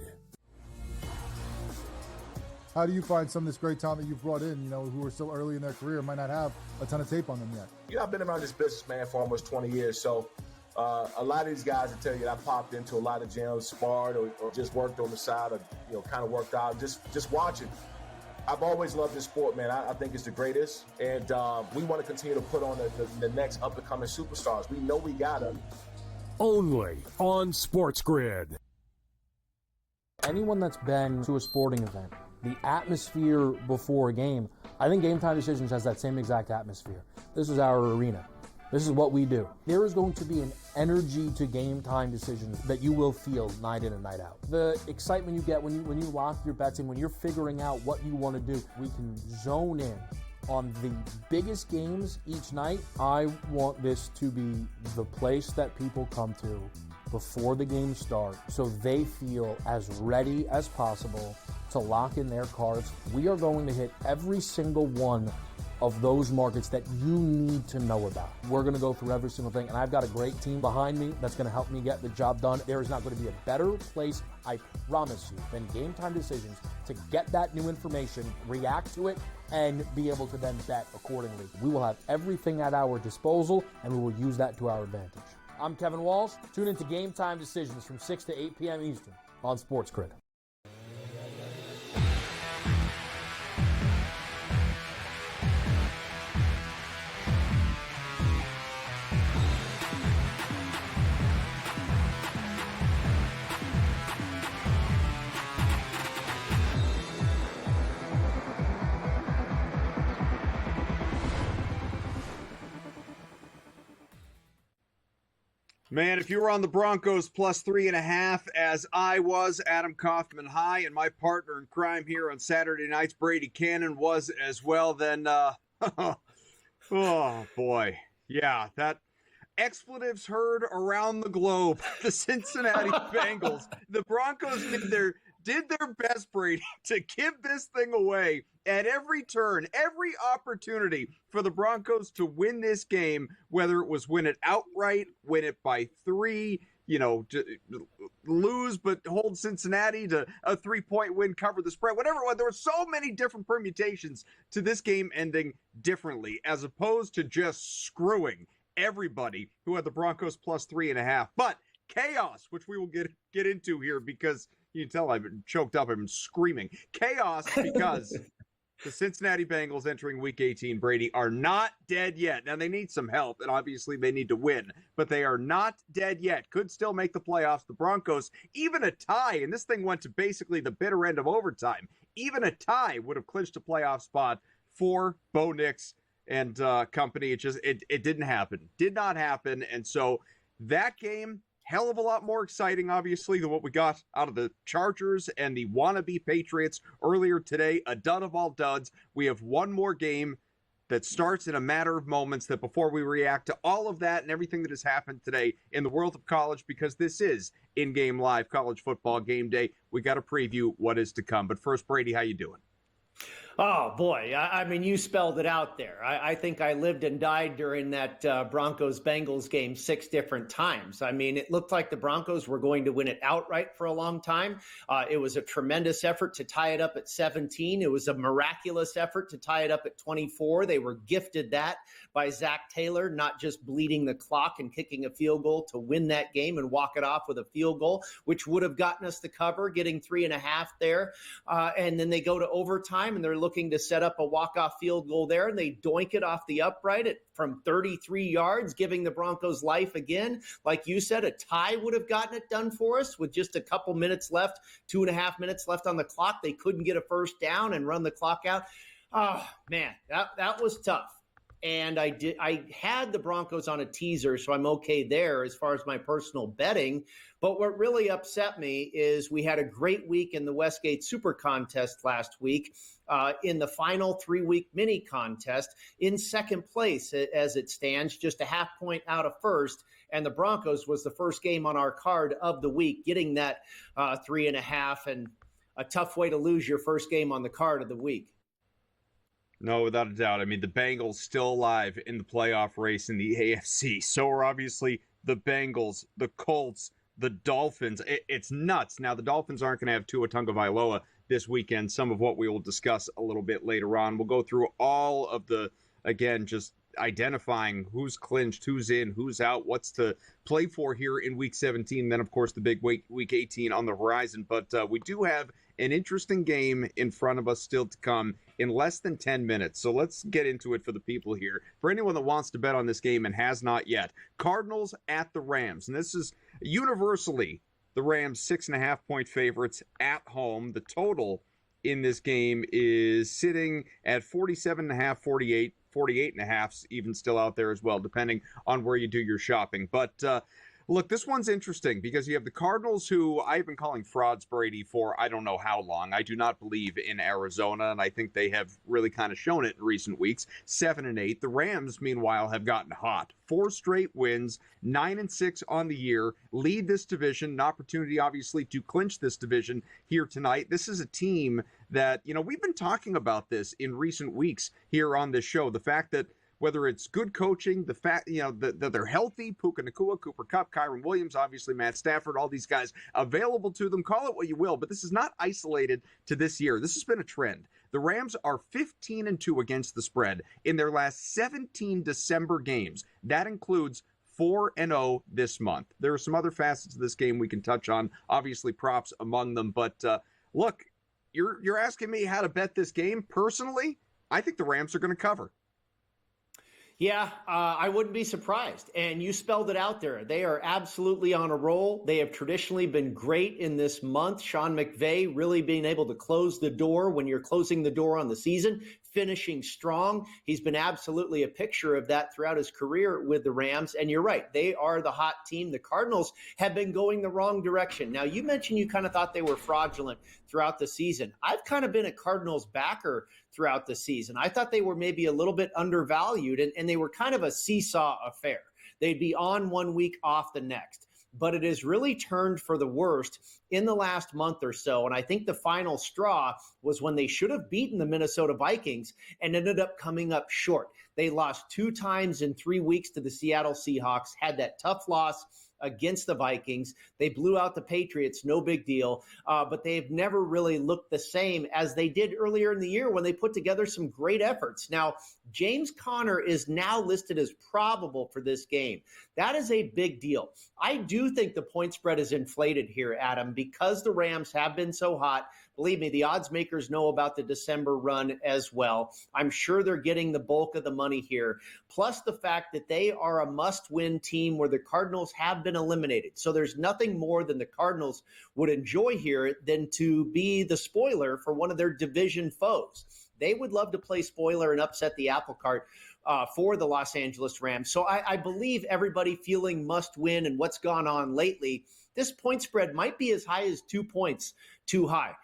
How do you find some of this great talent that you've brought in, who are still early in their career, might not have a ton of tape on them yet? I've been around this business, man, for almost 20 years. So a lot of these guys will tell you that I popped into a lot of gyms, sparred or just worked on the side or, kind of worked out, just watching. I've always loved this sport, man. I think it's the greatest. And we want to continue to put on the next up-and-coming superstars. We know we got them. Only on SportsGrid. Anyone that's been to a sporting event, the atmosphere before a game, I think Game Time Decisions has that same exact atmosphere. This is our arena. This is what we do. There is going to be an energy to Game Time Decisions that you will feel night in and night out. The excitement you get when you lock your bets in, when you're figuring out what you want to do, we can zone in on the biggest games each night. I want this to be the place that people come to before the games start so they feel as ready as possible to lock in their cards. We are going to hit every single one of those markets that you need to know about. We're going to go through every single thing, and I've got a great team behind me that's going to help me get the job done. There is not going to be a better place, I promise you, than Game Time Decisions to get that new information, react to it, and be able to then bet accordingly. We will have everything at our disposal, and we will use that to our advantage. I'm Kevin Walsh. Tune into Game Time Decisions from 6 to 8 p.m. Eastern on SportsGrid. Man, if you were on the Broncos plus 3.5, as I was, Adam Kaufman high, and my partner in crime here on Saturday nights, Brady Cannon, was as well, then, oh boy. Yeah, that expletives heard around the globe. The Cincinnati Bengals, the Broncos did their best, Brady, to give this thing away at every turn, every opportunity for the Broncos to win this game, whether it was win it outright, win it by 3, lose but hold Cincinnati to a 3-point win, cover the spread, whatever it was. There were so many different permutations to this game ending differently, as opposed to just screwing everybody who had the Broncos plus 3.5. But chaos, which we will get into here, because you can tell I've been choked up, I've been screaming. Chaos because the Cincinnati Bengals entering Week 18, Brady, are not dead yet. Now, they need some help, and obviously they need to win, but they are not dead yet. Could still make the playoffs. The Broncos, even a tie, and this thing went to basically the bitter end of overtime, even a tie would have clinched a playoff spot for Bo Nix and company. It didn't happen. Did not happen, and so that game, hell of a lot more exciting, obviously, than what we got out of the Chargers and the wannabe Patriots earlier today. A dud of all duds. We have one more game that starts in a matter of moments, that before we react to all of that and everything that has happened today in the world of college, because this is In-Game Live College Football Game Day, we got to preview what is to come. But first, Brady, how you doing? Oh, boy. I mean, you spelled it out there. I think I lived and died during that Broncos-Bengals game 6 different times. I mean, it looked like the Broncos were going to win it outright for a long time. It was a tremendous effort to tie it up at 17. It was a miraculous effort to tie it up at 24. They were gifted that by Zach Taylor, not just bleeding the clock and kicking a field goal to win that game and walk it off with a field goal, which would have gotten us the cover, getting 3.5 there. And then they go to overtime, and they're looking to set up a walk-off field goal there, and they doink it off the upright from 33 yards, giving the Broncos life again. Like you said, a tie would have gotten it done for us with just a couple minutes left, 2.5 minutes left on the clock. They couldn't get a first down and run the clock out. Oh, man, that was tough. And I had the Broncos on a teaser, so I'm okay there as far as my personal betting. But what really upset me is we had a great week in the Westgate Super Contest last week, in the final 3-week mini contest, in second place as it stands, just a half point out of first. And the Broncos was the first game on our card of the week, getting that 3.5, and a tough way to lose your first game on the card of the week. No, without a doubt. I mean, the Bengals still alive in the playoff race in the AFC. So are obviously the Bengals, the Colts, the Dolphins. It's nuts. Now, the Dolphins aren't going to have Tua Tagovailoa this weekend, some of what we will discuss a little bit later on. We'll go through all of the, again, just identifying who's clinched, who's in, who's out, what's to play for here in Week 17. Then, of course, the big Week 18 on the horizon. But we do have an interesting game in front of us still to come in less than 10 minutes. So let's get into it for the people here. For anyone that wants to bet on this game and has not yet, Cardinals at the Rams. And this is universally the Rams 6.5-point favorites at home. The total in this game is sitting at 47.5, 48.5, even still out there as well, depending on where you do your shopping. But look, this one's interesting because you have the Cardinals, who I've been calling frauds, Brady, for I don't know how long. I do not believe in Arizona, and I think they have really kind of shown it in recent weeks. 7-8. The Rams, meanwhile, have gotten hot. 4 straight wins, 9-6 on the year, lead this division, an opportunity, obviously, to clinch this division here tonight. This is a team that, we've been talking about this in recent weeks here on this show. The fact that whether it's good coaching, the fact, that they're healthy, Puka Nacua, Cooper Kupp, Kyron Williams, obviously Matt Stafford, all these guys available to them, call it what you will, but this is not isolated to this year. This has been a trend. The Rams are 15-2 against the spread in their last 17 December games. That includes 4-0 this month. There are some other facets of this game we can touch on, obviously props among them, but look, you're asking me how to bet this game. Personally, I think the Rams are going to cover. Yeah, I wouldn't be surprised. And you spelled it out there. They are absolutely on a roll. They have traditionally been great in this month. Sean McVay really being able to close the door when you're closing the door on the season, finishing strong. He's been absolutely a picture of that throughout his career with the Rams. And you're right, they are the hot team. The Cardinals have been going the wrong direction. Now, you mentioned you kind of thought they were fraudulent throughout the season. I've kind of been a Cardinals backer throughout the season. I thought they were maybe a little bit undervalued, and they were kind of a seesaw affair. They'd be on 1 week, off the next. But it has really turned for the worst in the last month or so. And I think the final straw was when they should have beaten the Minnesota Vikings and ended up coming up short. They lost 2 times in 3 weeks to the Seattle Seahawks, had that tough loss against the Vikings. They blew out the Patriots, no big deal, but they've never really looked the same as they did earlier in the year when they put together some great efforts. Now, James Conner is now listed as probable for this game. That is a big deal. I do think the point spread is inflated here, Adam, because the Rams have been so hot. Believe me, the odds makers know about the December run as well. I'm sure they're getting the bulk of the money here, plus the fact that they are a must-win team where the Cardinals have been eliminated. So there's nothing more than the Cardinals would enjoy here than to be the spoiler for one of their division foes. They would love to play spoiler and upset the apple cart for the Los Angeles Rams. So I believe everybody feeling must win and what's gone on lately, this point spread might be as high as 2 points too high.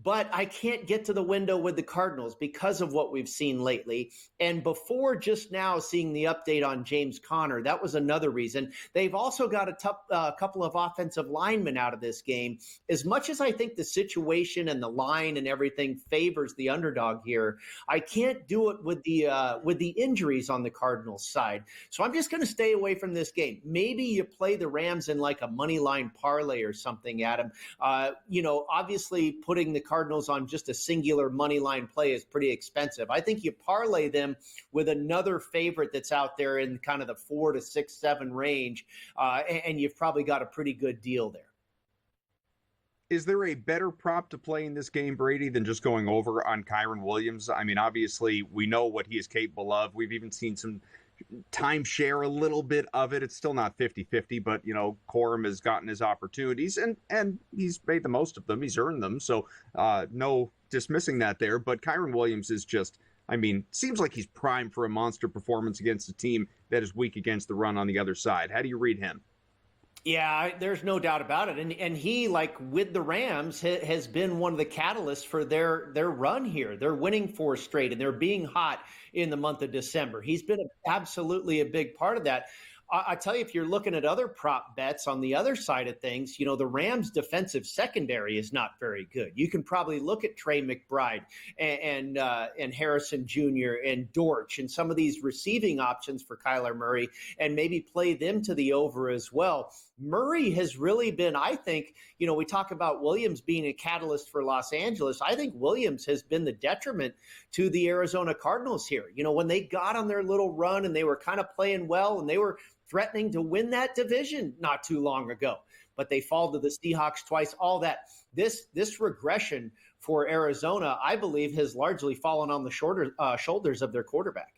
But I can't get to the window with the Cardinals because of what we've seen lately. And before just now seeing the update on James Conner, that was another reason. They've also got a couple of offensive linemen out of this game. As much as I think the situation and the line and everything favors the underdog here, I can't do it with the injuries on the Cardinals side. So I'm just going to stay away from this game. Maybe you play the Rams in like a money line parlay or something, Adam. Obviously putting the Cardinals on just a singular money line play is pretty expensive. I think you parlay them with another favorite that's out there in kind of the 4 to 6, 7 range, and you've probably got a pretty good deal there. Is there a better prop to play in this game, Brady, than just going over on Kyren Williams? I mean, obviously, we know what he is capable of. We've even seen some timeshare a little bit of it. It's still not 50-50, but, Corum has gotten his opportunities, and he's made the most of them. He's earned them, so no dismissing that there. But Kyren Williams is just, seems like he's primed for a monster performance against a team that is weak against the run on the other side. How do you read him? Yeah, there's no doubt about it. And he, like with the Rams, has been one of the catalysts for their run here. They're winning 4 straight, and they're being hot in the month of December. He's been absolutely a big part of that. I tell you, if you're looking at other prop bets on the other side of things, the Rams' defensive secondary is not very good. You can probably look at Trey McBride and Harrison Jr. and Dortch and some of these receiving options for Kyler Murray and maybe play them to the over as well. Murray has really been, I think, we talk about Williams being a catalyst for Los Angeles. I think Williams has been the detriment to the Arizona Cardinals here. When they got on their little run and they were kind of playing well and they were threatening to win that division not too long ago, but they fall to the Seahawks twice, all that. This regression for Arizona, I believe, has largely fallen on the shoulders of their quarterback.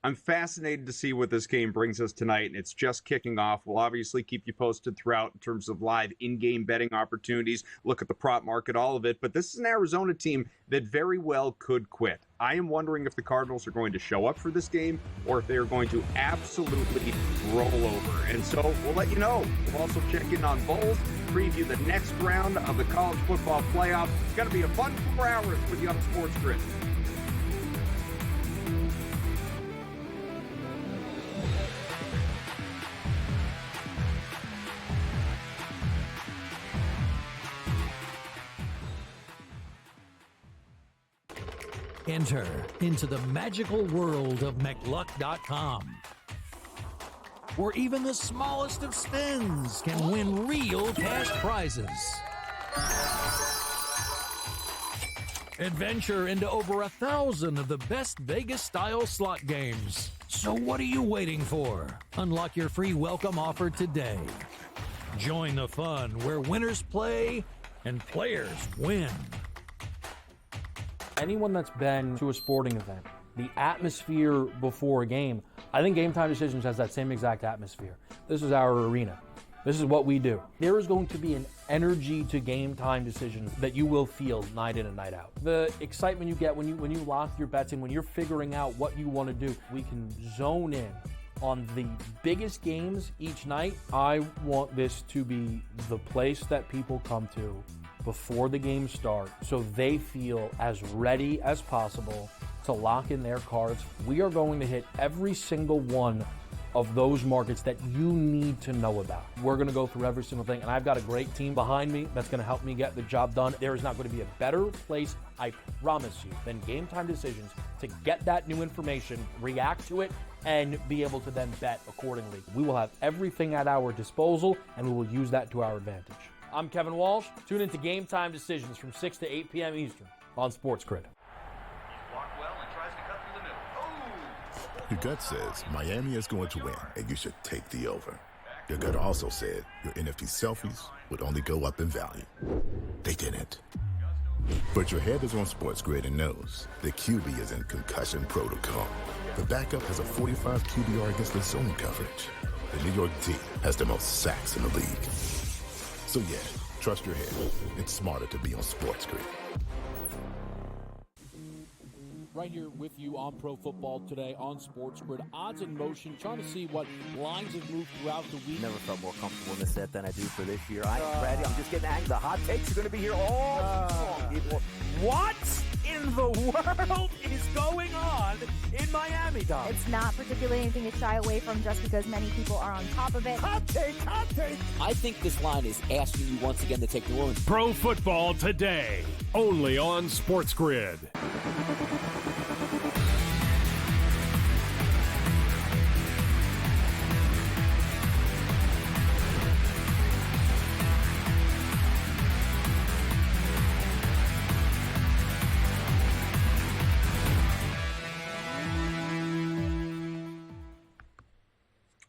I'm fascinated to see what this game brings us tonight, and it's just kicking off. We'll obviously keep you posted throughout in terms of live in-game betting opportunities, look at the prop market, all of it. But this is an Arizona team that very well could quit. I am wondering if the Cardinals are going to show up for this game or if they are going to absolutely roll over. And so we'll let you know. We'll also check in on bowls, preview the next round of the college football playoff. It's going to be a fun 4 hours with you on SportsGrid. Enter into the magical world of McLuck.com, where even the smallest of spins can win real cash prizes. Adventure into over 1,000 of the best Vegas-style slot games. So what are you waiting for? Unlock your free welcome offer today. Join the fun where winners play and players win. Anyone that's been to a sporting event the atmosphere before a game. I think Game Time Decisions has that same exact atmosphere. This is our arena. This is what we do. There is going to be an energy to Game Time Decisions that you will feel night in and night out. The excitement you get when you lock your bets in, when you're figuring out what you want to do, we can zone in on the biggest games each night. I want this to be the place that people come to before the games start so they feel as ready as possible to lock in their cards. We are going to hit every single one of those markets that you need to know about. We're going to go through every single thing, and I've got a great team behind me that's going to help me get the job done. There is not going to be a better place, I promise you, than Game Time Decisions to get that new information, react to it, and be able to then bet accordingly. We will have everything at our disposal, and we will use that to our advantage. I'm Kevin Walsh. Tune into Game Time Decisions from 6 to 8 p.m. Eastern on SportsGrid. Your gut says Miami is going to win, and you should take the over. Your gut also said your NFT selfies would only go up in value. They didn't. But your head is on SportsGrid and knows the QB is in concussion protocol. The backup has a 45 QBR against the zone coverage. The New York D has the most sacks in the league. So yeah, trust your head. It's smarter to be on SportsGrid. Right here with you on Pro Football Today on SportsGrid. Odds in motion, trying to see what lines have moved throughout the week. Never felt more comfortable in this set than I do for this year. I am ready. I'm just getting angry. The hot takes are going to be here all long, people. What in the world is going on in Miami, Dom? It's not particularly anything to shy away from just because many people are on top of it. Hot take, hot take. I think this line is asking you once again to take New Orleans. Pro Football Today, only on SportsGrid.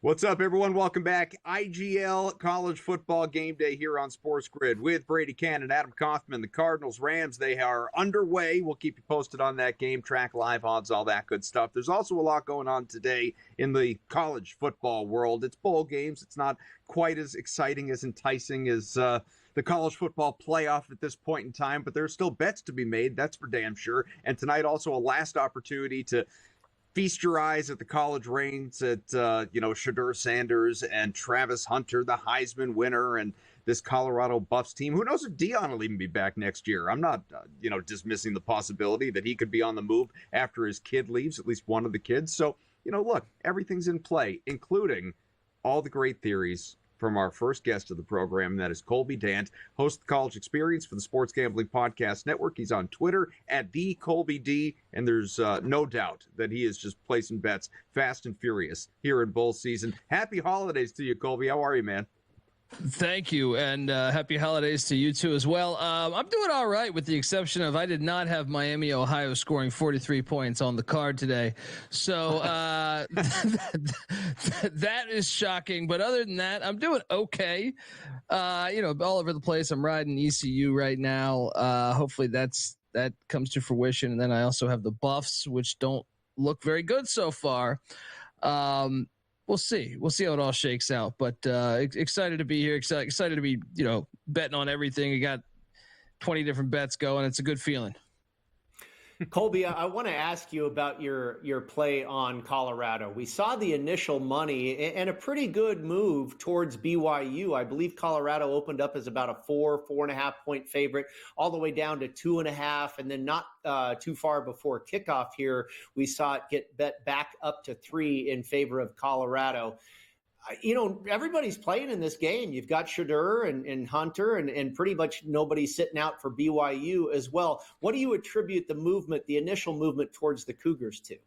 What's up, everyone? Welcome back. IGL College Football Game Day here on SportsGrid with Brady Cannon, Adam Kaufman. The Cardinals, Rams, they are underway. We'll keep you posted on that game, track live odds, all that good stuff. There's also a lot going on today in the college football world. It's bowl games. It's not quite as exciting, as enticing as the college football playoff at this point in time, but there's still bets to be made. That's for damn sure. And tonight also a last opportunity to feast your eyes at the college reigns at, Shedeur Sanders and Travis Hunter, the Heisman winner, and this Colorado Buffs team. Who knows if Deion will even be back next year? I'm not, dismissing the possibility that he could be on the move after his kid leaves, at least one of the kids. So, look, everything's in play, including all the great theories from our first guest of the program, and that is Colby Dant, host of the College Experience for the Sports Gambling Podcast Network. He's on Twitter at @TheColbyD, and there's no doubt that he is just placing bets fast and furious here in bowl season. Happy holidays to you, Colby. How are you, man? Thank you, and happy holidays to you too as well. I'm doing all right, with the exception of I did not have Miami, Ohio scoring 43 points on the card today, so that is shocking. But other than that, I'm doing okay. All over the place. I'm riding ECU right now. Hopefully that comes to fruition. And then I also have the Buffs, which don't look very good so far. We'll see. We'll see how it all shakes out. But excited to be here. Excited to be, betting on everything. We got 20 different bets going. It's a good feeling. Colby, I want to ask you about your play on Colorado. We saw the initial money and a pretty good move towards BYU. I believe Colorado opened up as about a 4.5 point favorite, all the way down to 2.5. And then not too far before kickoff here, we saw it get bet back up to 3 in favor of Colorado. Everybody's playing in this game. You've got Shedeur and Hunter and pretty much nobody sitting out for BYU as well. What do you attribute the initial movement towards the Cougars to?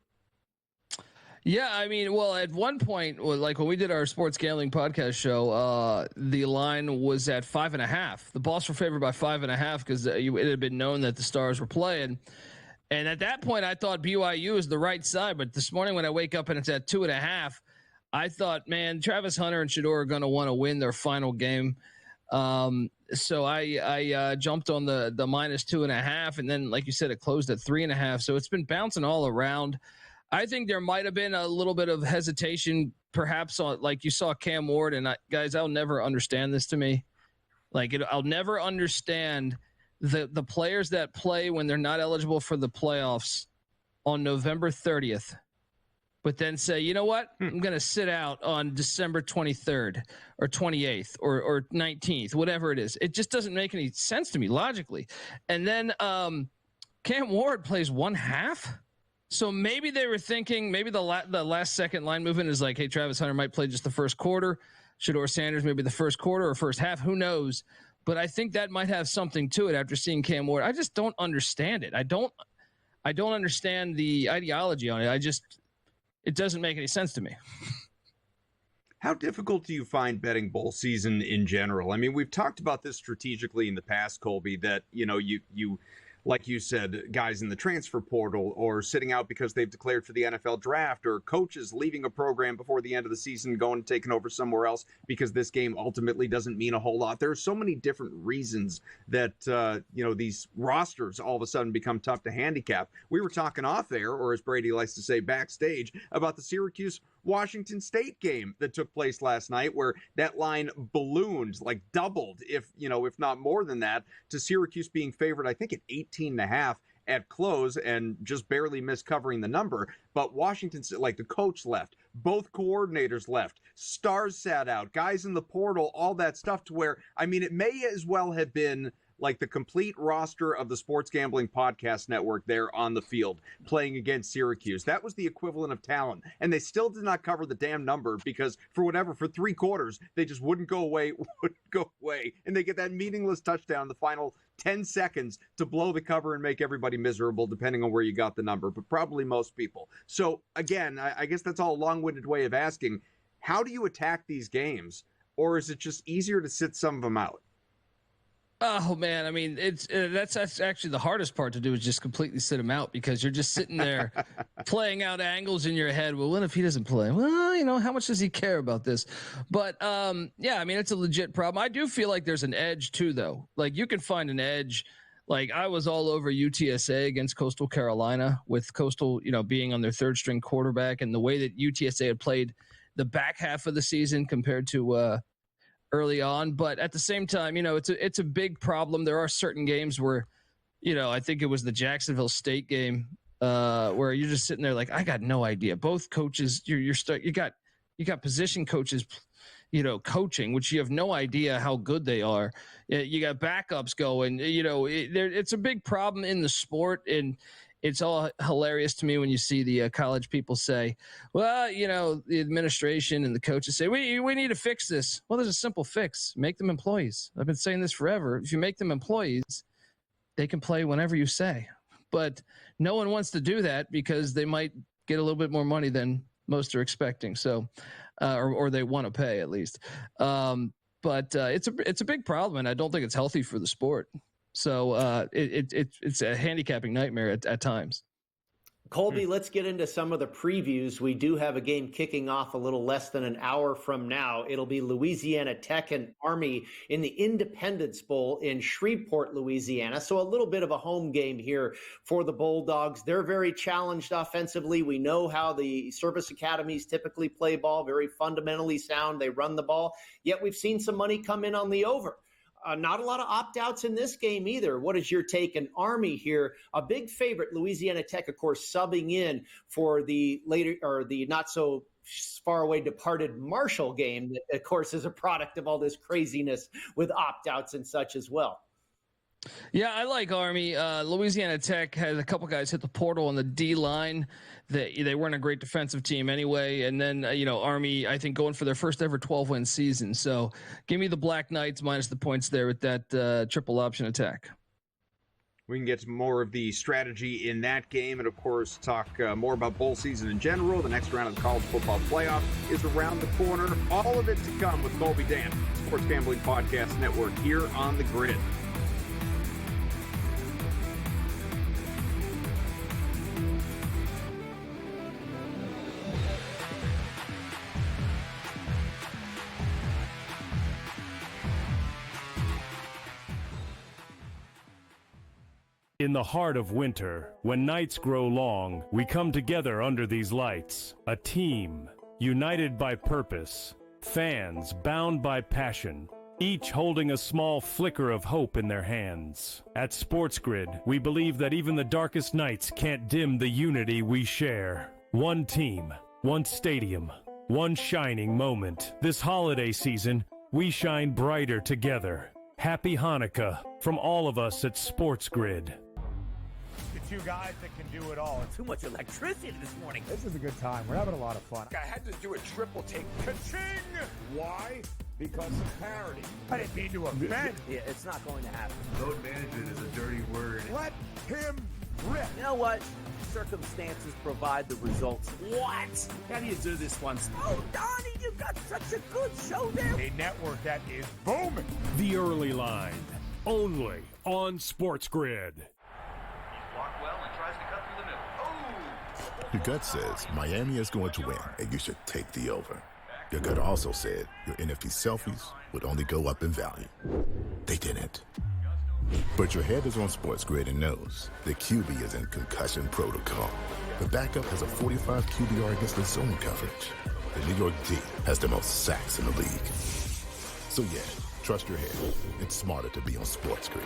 Yeah, at one point, like when we did our sports gambling podcast show, the line was at 5.5. The Buffs were favored by 5.5 because it had been known that the Stars were playing. And at that point, I thought BYU was the right side. But this morning when I wake up and it's at 2.5, I thought, man, Travis Hunter and Shedeur are going to want to win their final game. So I jumped on the -2.5, and then, like you said, it closed at 3.5. So it's been bouncing all around. I think there might have been a little bit of hesitation, perhaps on, like you saw Cam Ward, and guys, I'll never understand this to me. I'll never understand the players that play when they're not eligible for the playoffs on November 30th, but then say, you know what, I'm going to sit out on December 23rd or 28th or 19th, whatever it is. It just doesn't make any sense to me logically. And then Cam Ward plays 1/2. So maybe they were thinking, maybe the last second line movement is like, hey, Travis Hunter might play just the first quarter. Shedeur Sanders maybe the first quarter or first half. Who knows? But I think that might have something to it after seeing Cam Ward. I just don't understand it. I don't understand the ideology on it. It doesn't make any sense to me. How difficult do you find betting bowl season in general? I mean, we've talked about this strategically in the past, Colby, that, you like you said, guys in the transfer portal or sitting out because they've declared for the NFL draft, or coaches leaving a program before the end of the season, going and taking over somewhere else because this game ultimately doesn't mean a whole lot. There are so many different reasons that, these rosters all of a sudden become tough to handicap. We were talking off air, or as Brady likes to say, backstage, about the Syracuse-Washington State game that took place last night, where that line ballooned, like doubled, if not more than that, to Syracuse being favored, I think, at 18.5 at close, and just barely missed covering the number. But Washington, like, the coach left, both coordinators left, stars sat out, guys in the portal, all that stuff, to where, I mean, it may as well have been like the complete roster of the Sports Gambling Podcast Network there on the field playing against Syracuse. That was the equivalent of talent. And they still did not cover the damn number because for 3 quarters, they just wouldn't go away. And they get that meaningless touchdown, the final 10 seconds, to blow the cover and make everybody miserable, depending on where you got the number, but probably most people. So again, I guess that's all a long-winded way of asking, how do you attack these games? Or is it just easier to sit some of them out? Oh man, I mean, that's actually the hardest part to do, is just completely sit him out, because you're just sitting there playing out angles in your head. Well, what if he doesn't play? Well, how much does he care about this? But yeah, I mean, it's a legit problem. I do feel like there's an edge too, though. Like, you can find an edge. Like, I was all over UTSA against Coastal Carolina, with Coastal, being on their third string quarterback, and the way that UTSA had played the back half of the season compared to early on. But at the same time, it's a big problem. There are certain games where, I think it was the Jacksonville State game, where you're just sitting there like, I got no idea. Both coaches, you got position coaches, coaching, which you have no idea how good they are. You got backups going, it's a big problem in the sport. And it's all hilarious to me when you see the college people say, well, the administration and the coaches say, we need to fix this. Well, there's a simple fix. Make them employees. I've been saying this forever. If you make them employees, they can play whenever you say. But no one wants to do that, because they might get a little bit more money than most are expecting. So, or they want to pay, at least. But it's a big problem, and I don't think it's healthy for the sport. So it's a handicapping nightmare at times. Colby, let's get into some of the previews. We do have a game kicking off a little less than an hour from now. It'll be Louisiana Tech and Army in the Independence Bowl in Shreveport, Louisiana. So a little bit of a home game here for the Bulldogs. They're very challenged offensively. We know how the service academies typically play ball, very fundamentally sound. They run the ball. Yet we've seen some money come in on the over. Not a lot of opt-outs in this game either. What is your take on Army here? A big favorite, Louisiana Tech, of course, subbing in for the later, or the not so far away departed Marshall game that, of course, is a product of all this craziness with opt-outs and such as well. Yeah, I like Army. Louisiana Tech had a couple guys hit the portal on the D line. They weren't a great defensive team anyway. And then, Army, I think, going for their first ever 12-win season. So give me the Black Knights minus the points there with that triple option attack. We can get to more of the strategy in that game and, of course, talk more about bowl season in general. The next round of the college football playoff is around the corner. All of it to come with Colby Dan, Sports Gambling Podcast Network, here on the Grid. In the heart of winter, when nights grow long, we come together under these lights. A team, united by purpose. Fans bound by passion. Each holding a small flicker of hope in their hands. At SportsGrid, we believe that even the darkest nights can't dim the unity we share. One team, one stadium, one shining moment. This holiday season, we shine brighter together. Happy Hanukkah from all of us at SportsGrid. The two guys that can do it all. Too much electricity this morning. This is a good time. We're having a lot of fun. I had to do a triple take. Ka-ching! Why? Because of parity. I didn't mean to offend. Yeah, it's not going to happen. Load management is a dirty word. Let him rip. You know what? Circumstances provide the results. What? How do you do this one? Oh, Donnie, you got such a good show there. A network that is booming. The Early Line, only on SportsGrid. Blocked well and tries to cut through the middle. Oh! Your gut says Miami is going to win, and you should take the over. Your gut also said your NFT selfies would only go up in value. They didn't. But your head is on SportsGrid and knows the QB is in concussion protocol. The backup has a 45 QBR against the zone coverage. The New York D has the most sacks in the league. So yeah, trust your head. It's smarter to be on SportsGrid.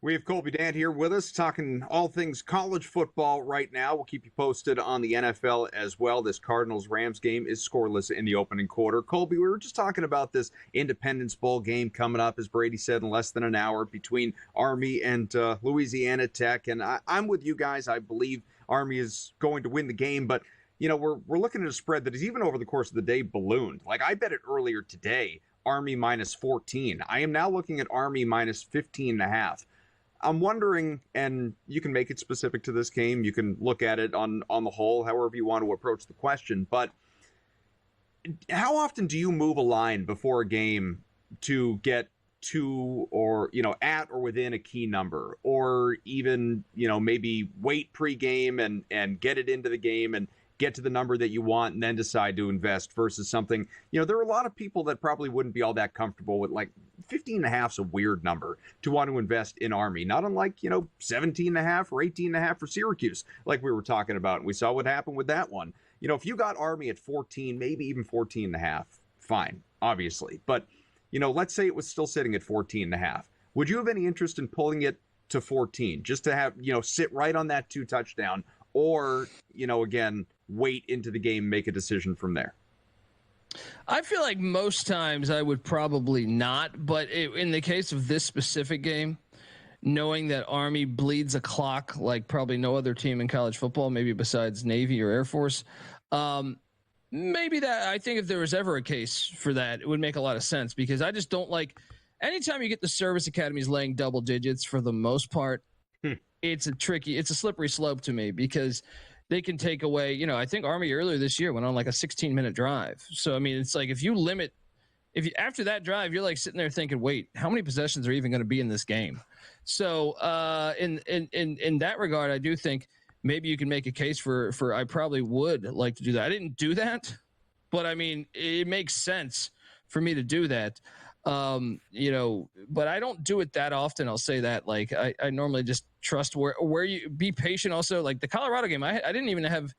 We have Colby Dant here with us, talking all things college football right now. We'll keep you posted on the NFL as well. This Cardinals-Rams game is scoreless in the opening quarter. Colby, we were just talking about this Independence Bowl game coming up, as Brady said, in less than an hour between Army and Louisiana Tech. And I'm with you guys. I believe Army is going to win the game, but you know, we're looking at a spread that is even over the course of the day ballooned. Like I bet it earlier today, Army minus 14. I am now looking at Army minus 15.5. I'm wondering, and you can make it specific to this game. You can look at it on the whole, however you want to approach the question. But how often do you move a line before a game to get to or, you know, at or within a key number, or even, you know, maybe wait pregame and get it into the game and get to the number that you want and then decide to invest versus something, you know, there are a lot of people that probably wouldn't be all that comfortable with, like 15.5 is a weird number to want to invest in Army, not unlike, you know, 17.5 or 18.5 for Syracuse, like we were talking about. And we saw what happened with that one. You know, if you got Army at 14, maybe even 14.5, fine, obviously. But, you know, let's say it was still sitting at 14.5. Would you have any interest in pulling it to 14 just to have, you know, sit right on that 2 touchdown, or, you know, again, wait into the game, make a decision from there? I feel like most times I would probably not, but in the case of this specific game, knowing that Army bleeds a clock like probably no other team in college football, maybe besides Navy or Air Force, maybe that, I think if there was ever a case for that, it would make a lot of sense, because I just don't like, anytime you get the service academies laying double digits, for the most part, it's a slippery slope to me, because they can take away, you know, I think Army earlier this year went on like a 16-minute drive. So, I mean, it's like if you after that drive, you're like sitting there thinking, wait, how many possessions are even going to be in this game? So in that regard, I do think maybe you can make a case for I probably would like to do that. I didn't do that, but I mean, it makes sense for me to do that. You know, but I don't do it that often. I'll say that. Like I normally just trust where you be patient. Also, like the Colorado game, I didn't even have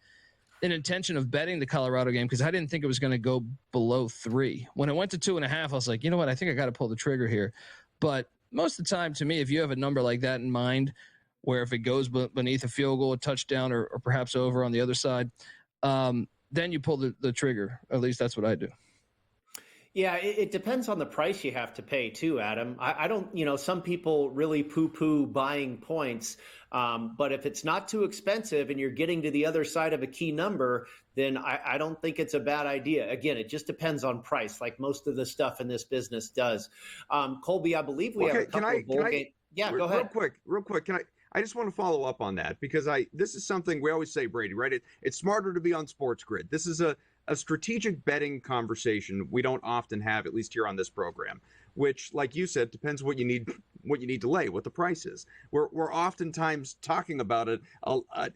an intention of betting the Colorado game because I didn't think it was going to go below 3. When it went to 2.5, I was like, you know what? I think I got to pull the trigger here. But most of the time, to me, if you have a number like that in mind, where if it goes beneath a field goal, a touchdown, or perhaps over on the other side, then you pull the trigger. At least that's what I do. Yeah, it depends on the price you have to pay too, Adam. I don't, some people really poo-poo buying points. But if it's not too expensive and you're getting to the other side of a key number, then I don't think it's a bad idea. Again, it just depends on price, like most of the stuff in this business does. Colby, I believe we have a couple of bowl games. Yeah, go ahead. Real quick. I just want to follow up on that because this is something we always say, Brady, right? It's smarter to be on SportsGrid. This is a strategic betting conversation we don't often have, at least here on this program, which, like you said, depends what you need to lay, what the price is. We're oftentimes talking about it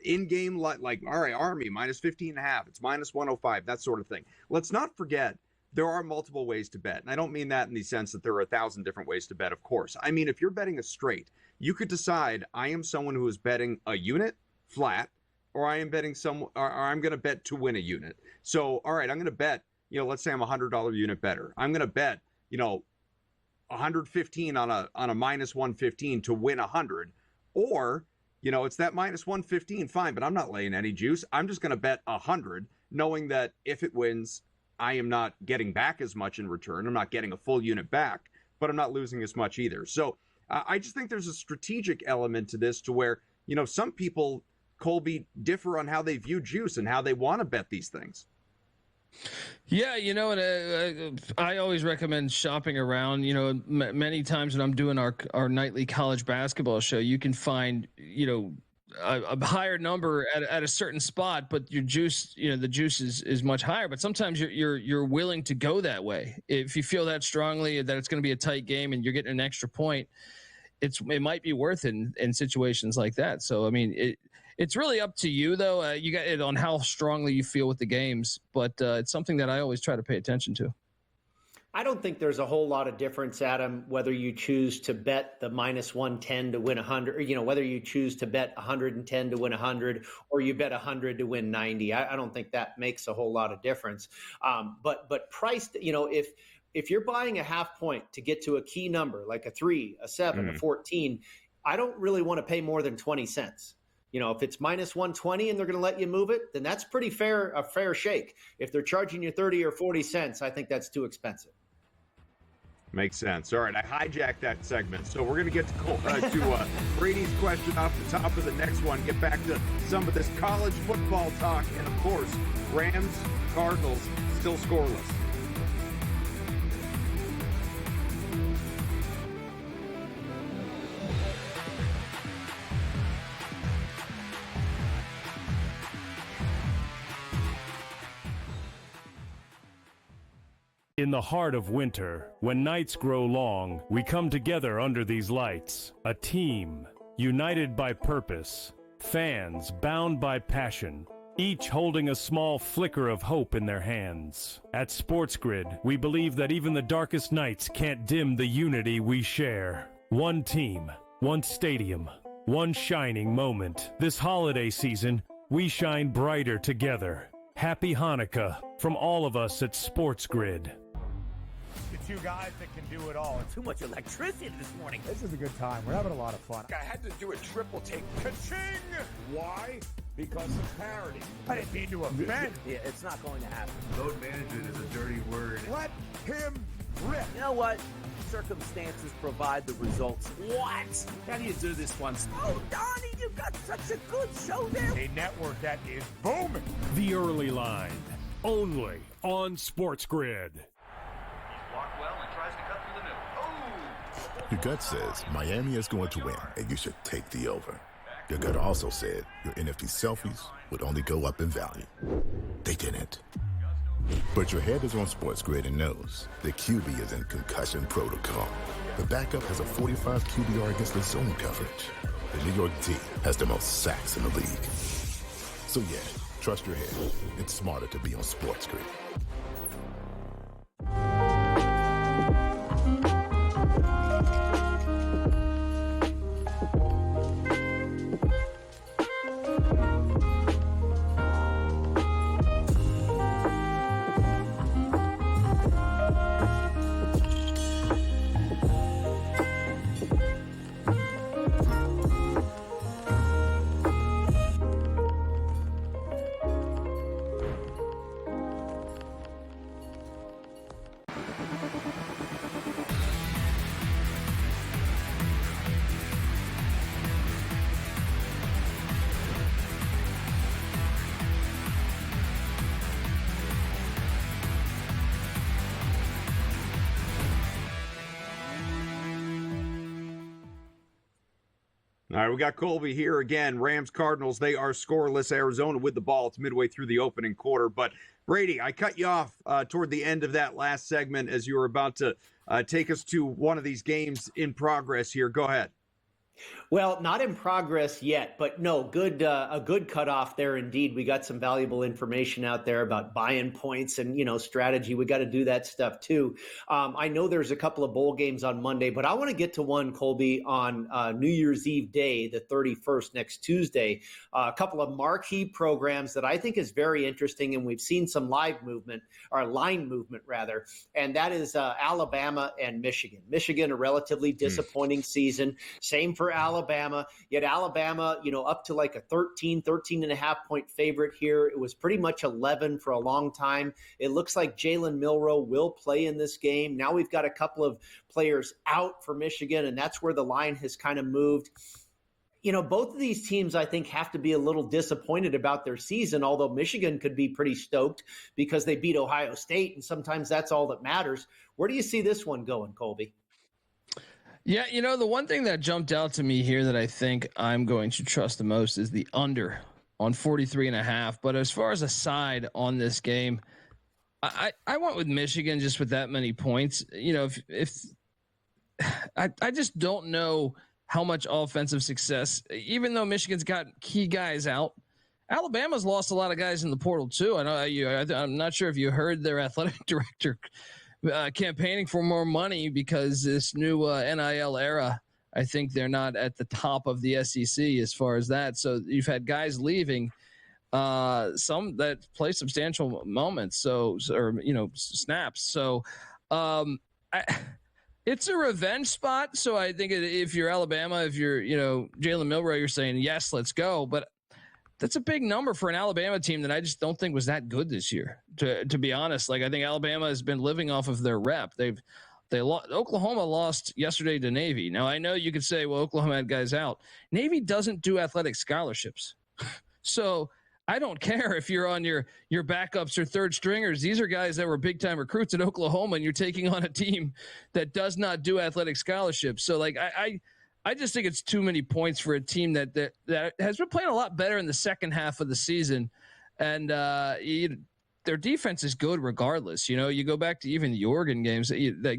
in-game, like, all right, Army minus 15.5, it's minus 105, that sort of thing. Let's not forget there are multiple ways to bet. And I don't mean that in the sense that there are 1,000 different ways to bet, of course. I mean, if you're betting a straight, you could decide I am someone who is betting a unit flat, or I am betting or I'm going to bet to win a unit. So, all right, I'm going to bet, let's say I'm a $100 unit better. I'm going to bet, 115 on a minus 115 to win 100. Or, it's that minus 115, fine, but I'm not laying any juice. I'm just going to bet 100, knowing that if it wins, I am not getting back as much in return. I'm not getting a full unit back, but I'm not losing as much either. So I just think there's a strategic element to this to where, some people, Colby, differ on how they view juice and how they want to bet these things. Yeah, and I always recommend shopping around. Many times when I'm doing our nightly college basketball show, you can find, a higher number at a certain spot, but your juice, the juice is much higher. But sometimes you're willing to go that way if you feel that strongly that it's going to be a tight game and you're getting an extra point. It might be worth it in situations like that. So I mean, it's really up to you, though. You got it on how strongly you feel with the games, but it's something that I always try to pay attention to. I don't think there's a whole lot of difference, Adam, whether you choose to bet the minus 110 to win 100, or, whether you choose to bet 110 to win 100, or you bet 100 to win 90. I don't think that makes a whole lot of difference. But priced, if you're buying a half point to get to a key number, like a 3, a 7, a 14, I don't really want to pay more than 20 cents. If it's minus 120 and they're going to let you move it, then that's a fair shake. If they're charging you 30 or 40 cents, I think that's too expensive. Makes sense. All right, I hijacked that segment. So we're going to get to Brady's question off the top of the next one, get back to some of this college football talk, and, of course, Rams, Cardinals, still scoreless. In the heart of winter, when nights grow long, we come together under these lights. A team, united by purpose. Fans, bound by passion. Each holding a small flicker of hope in their hands. At SportsGrid, we believe that even the darkest nights can't dim the unity we share. One team, one stadium, one shining moment. This holiday season, we shine brighter together. Happy Hanukkah from all of us at SportsGrid. The two guys that can do it all. Too much electricity this morning. This is a good time. We're having a lot of fun. I had to do a triple take. Ka-ching! Why? Because of parity. I didn't mean to offend. Yeah, it's not going to happen. Load management is a dirty word. Let him rip. You know what? Circumstances provide the results. What? How do you do this once? Oh, Donnie, you've got such a good show there. A network that is booming. The Early Line, only on SportsGrid. Blocked well and tries to cut through the middle. Oh! Your gut says Miami is going to win, and you should take the over. Your gut also said your NFT selfies would only go up in value. They didn't. But your head is on SportsGrid and knows the QB is in concussion protocol. The backup has a 45 QBR against the zone coverage. The New York D has the most sacks in the league. So yeah, trust your head. It's smarter to be on SportsGrid. All right, we got Colby here again. Rams Cardinals, they are scoreless. Arizona with the ball. It's midway through the opening quarter. But Brady, I cut you off toward the end of that last segment as you were about to take us to one of these games in progress here. Go ahead. Well, not in progress yet, but no, a good cutoff there indeed. We got some valuable information out there about buy-in points and, strategy. We got to do that stuff too. I know there's a couple of bowl games on Monday, but I want to get to one, Colby, on New Year's Eve day, the 31st, next Tuesday. A couple of marquee programs that I think is very interesting, and we've seen some line movement, rather, and that is Alabama and Michigan. Michigan, a relatively disappointing season. Same for Alabama, yet Alabama, up to like a 13 and a half point favorite here. It was pretty much 11 for a long time. It looks like Jalen Milroe will play in this game. Now we've got a couple of players out for Michigan, and that's where the line has kind of moved. Both of these teams, I think, have to be a little disappointed about their season, although Michigan could be pretty stoked because they beat Ohio State, and sometimes that's all that matters. Where do you see this one going, Colby? Yeah, the one thing that jumped out to me here that I think I'm going to trust the most is the under on 43.5. But as far as a side on this game, I went with Michigan just with that many points. If I just don't know how much offensive success, even though Michigan's got key guys out. Alabama's lost a lot of guys in the portal too. I know I'm not sure if you heard their athletic director campaigning for more money because this new NIL era, I think they're not at the top of the SEC as far as that. So you've had guys leaving, some that play substantial moments. Snaps. So it's a revenge spot. So I think if you're Alabama, if you're, Jalen Milroe, you're saying, yes, let's go. But that's a big number for an Alabama team that I just don't think was that good this year. To be honest, I think Alabama has been living off of their rep. Oklahoma lost yesterday to Navy. Now I know you could say, well, Oklahoma had guys out. Navy doesn't do athletic scholarships, so I don't care if you're on your backups or third stringers. These are guys that were big time recruits at Oklahoma, and you're taking on a team that does not do athletic scholarships. So I just think it's too many points for a team that has been playing a lot better in the second half of the season. And their defense is good regardless. You go back to even the Oregon games,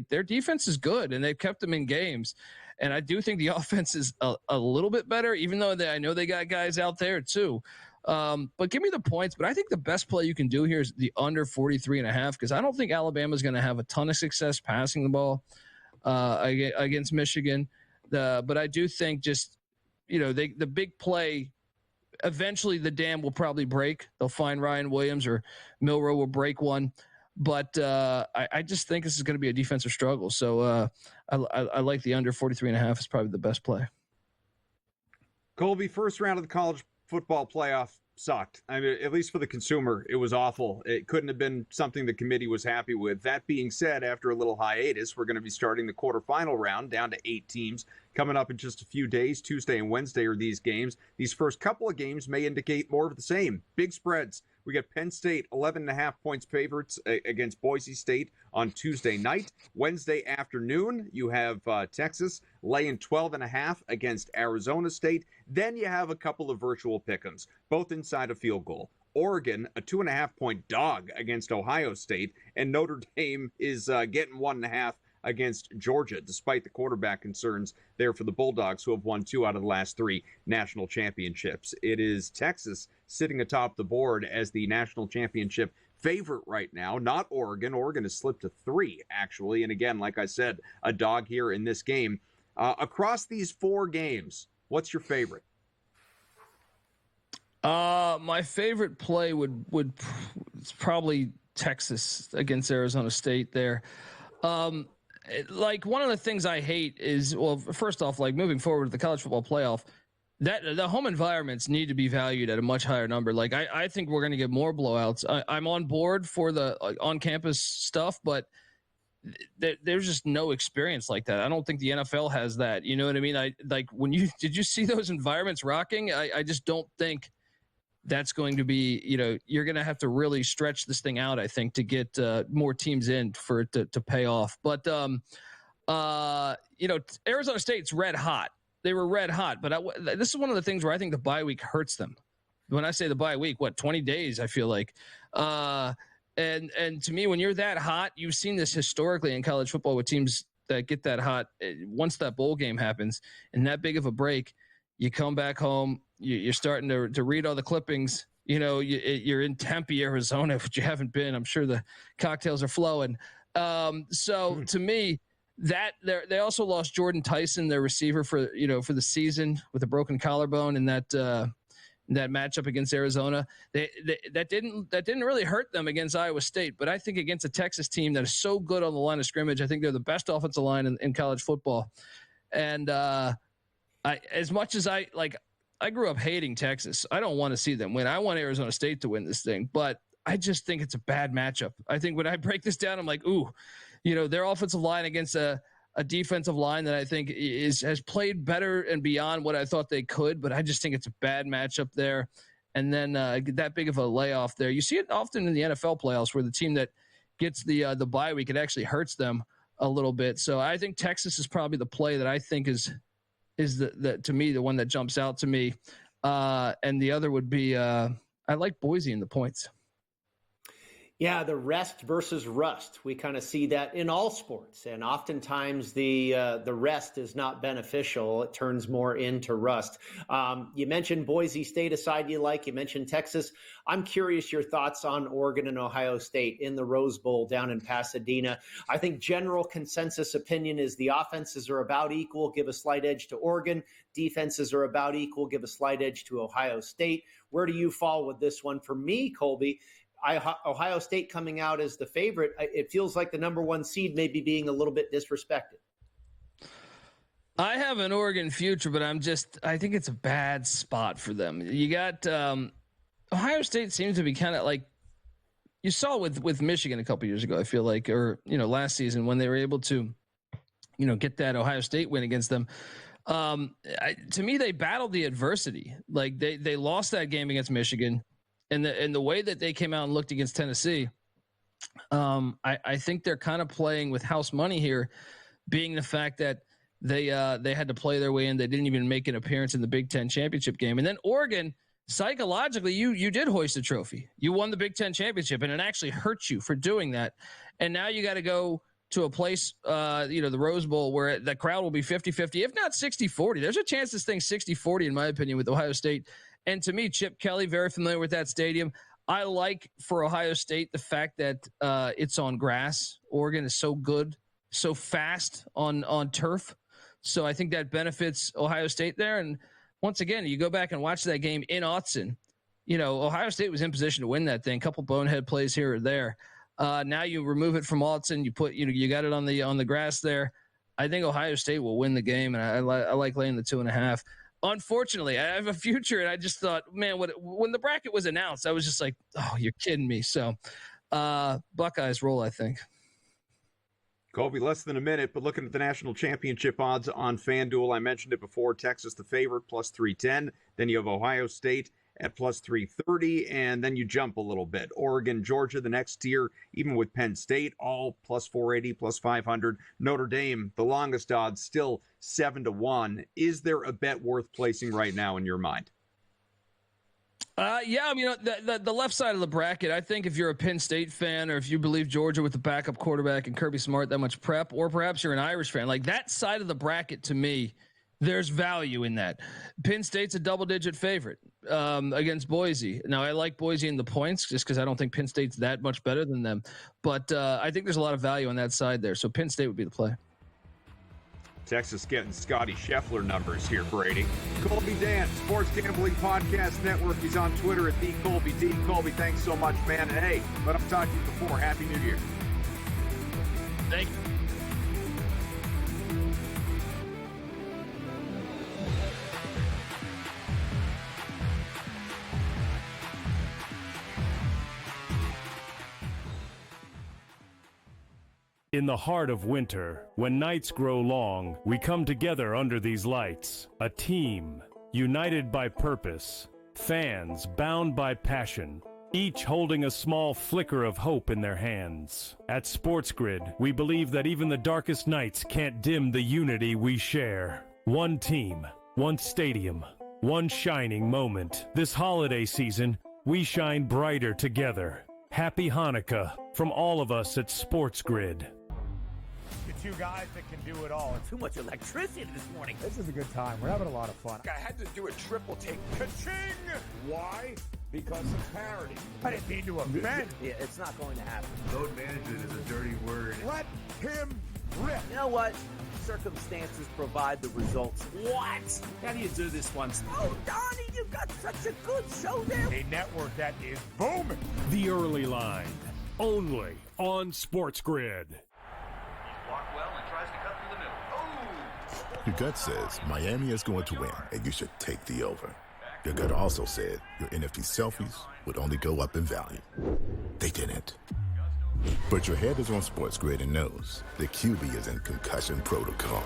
their defense is good and they've kept them in games. And I do think the offense is a little bit better, even though I know they got guys out there too. But give me the points. But I think the best play you can do here is the under 43.5, because I don't think Alabama's going to have a ton of success passing the ball against Michigan. But I do think the big play, eventually the dam will probably break. They'll find Ryan Williams or Milroe will break one. But I just think this is going to be a defensive struggle. So I like the under 43.5 is probably the best play. Colby, first round of the college football playoff sucked. I mean, at least for the consumer, it was awful. It couldn't have been something the committee was happy with. That being said, after a little hiatus, we're going to be starting the quarterfinal round down to 8 teams coming up in just a few days. Tuesday and Wednesday are these games. These first couple of games may indicate more of the same. Big spreads. We got Penn State 11.5 points favorites against Boise State on Tuesday night. Wednesday afternoon, you have Texas laying 12.5 against Arizona State. Then you have a couple of virtual pick'ems, both inside a field goal. Oregon, a 2.5 point dog against Ohio State, and Notre Dame is getting 1.5 against Georgia, despite the quarterback concerns there for the Bulldogs, who have won 2 out of the last 3 national championships. It is Texas sitting atop the board as the national championship favorite right now, not Oregon. Oregon has slipped to 3, actually. And again, like I said, a dog here in this game. Across these 4 games, what's your favorite? My favorite play would it's probably Texas against Arizona State there. One of the things I hate is, well, first off, moving forward with the college football playoff, that the home environments need to be valued at a much higher number. I think we're going to get more blowouts. I'm on board for the on-campus stuff, but there's just no experience like that. I don't think the NFL has that. You know what I mean? Did you see those environments rocking? I just don't think that's going to be, you're going to have to really stretch this thing out, I think, to get more teams in for it to pay off. But, Arizona State's red hot. they were red hot. But this is one of the things where I think the bye week hurts them. When I say the bye week, 20 days, I feel like. And to me, when you're that hot, you've seen this historically in college football with teams that get that hot. Once that bowl game happens and that big of a break, you come back home, you're starting to read all the clippings. You're in Tempe, Arizona, which you haven't been. I'm sure the cocktails are flowing. So to me, that they also lost Jordan Tyson, their receiver for the season with a broken collarbone in that matchup against Arizona. That didn't really hurt them against Iowa State, but I think against a Texas team that is so good on the line of scrimmage, I think they're the best offensive line in college football. And as much as I grew up hating Texas, I don't want to see them win. I want Arizona State to win this thing, but I just think it's a bad matchup. I think when I break this down, I'm like, ooh, their offensive line against a defensive line that I think has played better and beyond what I thought they could, but I just think it's a bad matchup there. And then that big of a layoff there. You see it often in the NFL playoffs where the team that gets the bye week, it actually hurts them a little bit. So I think Texas is probably the play that I think is the to me the one that jumps out to me. And the other would be I like Boise in the points. Yeah, the rest versus rust. We kind of see that in all sports, and oftentimes the rest is not beneficial. It turns more into rust. You mentioned Boise State, a side you like. You mentioned Texas. I'm curious your thoughts on Oregon and Ohio State in the Rose Bowl down in Pasadena. I think general consensus opinion is the offenses are about equal, give a slight edge to Oregon. Defenses are about equal, give a slight edge to Ohio State. Where do you fall with this one? For me, Colby, Ohio State coming out as the favorite, it feels like the number one seed may be being a little bit disrespected. I have an Oregon future, but I think it's a bad spot for them. You got Ohio State seems to be kind of like you saw with Michigan a couple years ago, I feel like, or last season when they were able to get that Ohio State win against them. To me, they battled the adversity. Like they lost that game against Michigan. And the way that they came out and looked against Tennessee, I think they're kind of playing with house money here, being the fact that they had to play their way in. They didn't even make an appearance in the Big Ten championship game. And then Oregon, psychologically, you did hoist a trophy. You won the Big Ten championship, and it actually hurt you for doing that. And now you got to go to a place, the Rose Bowl, where the crowd will be 50-50, if not 60-40. There's a chance this thing's 60-40, in my opinion, with Ohio State. And to me, Chip Kelly, very familiar with that stadium. I like for Ohio State the fact that it's on grass. Oregon is so good, so fast on turf. So I think that benefits Ohio State there. And once again, you go back and watch that game in Autzen. Ohio State was in position to win that thing. A couple bonehead plays here or there. Now you remove it from Autzen. You put you got it on the grass there. I think Ohio State will win the game, and I like laying the 2.5. Unfortunately, I have a future, and I just thought, man, when the bracket was announced, I was just like, oh, you're kidding me. So Buckeyes roll, I think. Colby, less than a minute, but looking at the national championship odds on FanDuel, I mentioned it before, Texas the favorite, plus 310. Then you have Ohio State at plus 330, and then you jump a little bit. Oregon, Georgia, the next tier, even with Penn State, all plus 480, plus 500. Notre Dame, the longest odds, still 7-1. Is there a bet worth placing right now in your mind? Yeah, I mean, the left side of the bracket, I think if you're a Penn State fan or if you believe Georgia with the backup quarterback and Kirby Smart that much prep, or perhaps you're an Irish fan, like that side of the bracket to me, there's value in that. Penn State's a double-digit favorite against Boise. Now, I like Boise in the points just because I don't think Penn State's that much better than them. But I think there's a lot of value on that side there. So Penn State would be the play. Texas getting Scotty Scheffler numbers here, Brady. Colby Dan, Sports Gambling Podcast Network. He's on Twitter at @TheColbyD. Colby, thanks so much, man. And hey, let him talk to you before. Happy New Year. Thank you. In the heart of winter, when nights grow long, we come together under these lights. A team, united by purpose. Fans bound by passion. Each holding a small flicker of hope in their hands. At SportsGrid, we believe that even the darkest nights can't dim the unity we share. One team, one stadium, one shining moment. This holiday season, we shine brighter together. Happy Hanukkah from all of us at SportsGrid. The two guys that can do it all. Too much electricity this morning. This is a good time. We're having a lot of fun. I had to do a triple take. Ka-ching! Why? Because of parity. I didn't mean to offend. Yeah, it's not going to happen. Load management is a dirty word. Let him rip. You know what? Circumstances provide the results. What? How do you do this one? Oh, Donnie, you got such a good show there. A network that is booming. The Early Line, only on SportsGrid. Blocked well and tries to cut through the middle. Oh! Your gut says Miami is going to win, and you should take the over. Your gut also said your NFT selfies would only go up in value. They didn't. But your head is on SportsGrid and knows the QB is in concussion protocol.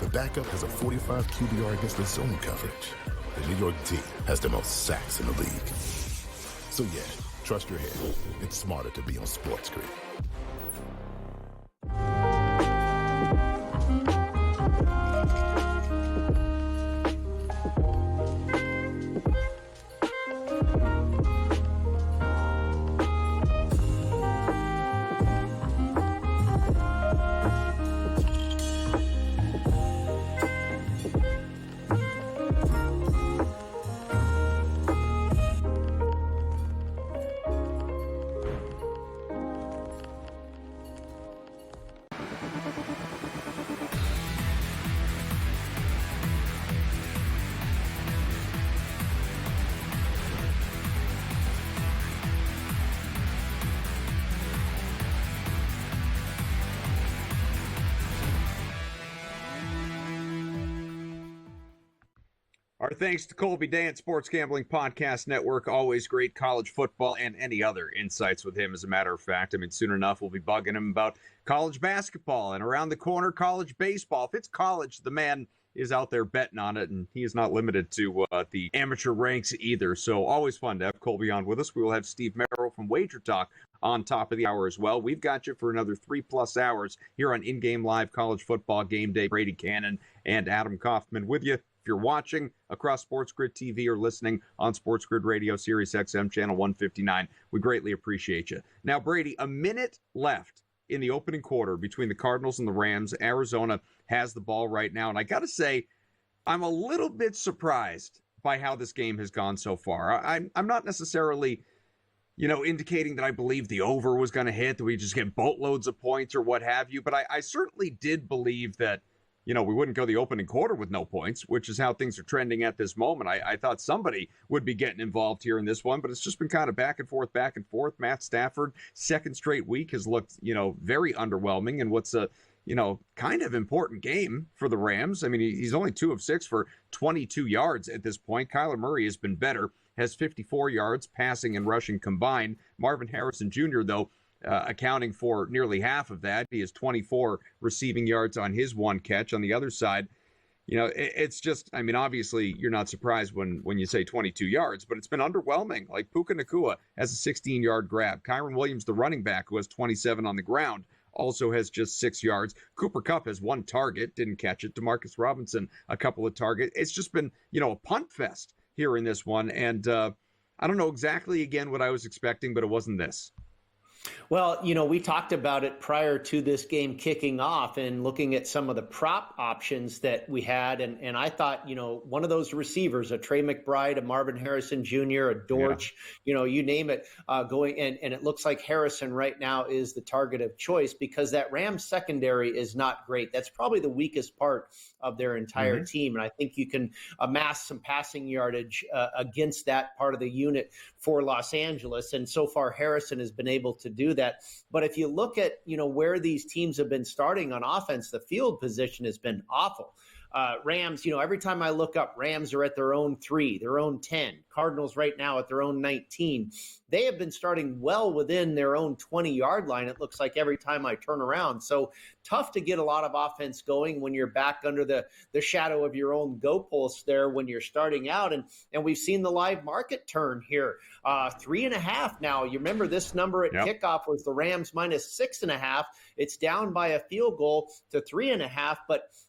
The backup has a 45 QBR against the zone coverage. The New York D has the most sacks in the league. So yeah, trust your head. It's smarter to be on SportsGrid. Our thanks to Colby Dant, Sports Gambling Podcast Network. Always great college football and any other insights with him, as a matter of fact. I mean, soon enough, we'll be bugging him about college basketball and around the corner, college baseball. If it's college, the man is out there betting on it, and he is not limited to the amateur ranks either. So always fun to have Colby on with us. We will have Steve Merrill from Wager Talk on top of the hour as well. We've got you for another 3+ hours here on In-Game Live College Football Game Day. Brady Cannon and Adam Kaufman with you. If you're watching across SportsGrid TV or listening on SportsGrid Radio, Sirius XM Channel 159, we greatly appreciate you. Now, Brady, a minute left in the opening quarter between the Cardinals and the Rams. Arizona has the ball right now, and I got to say, I'm a little bit surprised by how this game has gone so far. I'm not necessarily, indicating that I believe the over was going to hit, that we just get boatloads of points or what have you, but I certainly did believe that we wouldn't go the opening quarter with no points, which is how things are trending at this moment. I thought somebody would be getting involved here in this one, but it's just been kind of back and forth. Matt Stafford, second straight week, has looked, very underwhelming in what's a, kind of important game for the Rams. I mean, he's only 2 of 6 for 22 yards at this point. Kyler Murray has been better, has 54 yards passing and rushing combined. Marvin Harrison Jr., though, accounting for nearly half of that. He has 24 receiving yards on his one catch. On the other side, it's just, I mean, obviously you're not surprised when you say 22 yards, but it's been underwhelming. Like Puka Nacua has a 16-yard grab. Kyron Williams, the running back, who has 27 on the ground, also has just 6 yards. Cooper Kupp has 1 target, didn't catch it. Demarcus Robinson, a couple of targets. It's just been, a punt fest here in this one. And I don't know exactly, again, what I was expecting, but it wasn't this. Well, we talked about it prior to this game kicking off and looking at some of the prop options that we had. And I thought, one of those receivers, a Trey McBride, a Marvin Harrison Jr., a Dortch, you name it, going. And it looks like Harrison right now is the target of choice because that Rams secondary is not great. That's probably the weakest part of their entire team. And I think you can amass some passing yardage against that part of the unit for Los Angeles. And so far, Harrison has been able to do that. But if you look at, where these teams have been starting on offense, the field position has been awful. Rams, every time I look up, Rams are at their own 3, their own 10. Cardinals right now at their own 19. they have been starting well within their own 20-yard line, it looks like, every time I turn around. So tough to get a lot of offense going when you're back under the shadow of your own goalpost there when you're starting out. And we've seen the live market turn here. 3.5 now. You remember this number at kickoff was the Rams minus 6.5. It's down by a field goal to 3.5.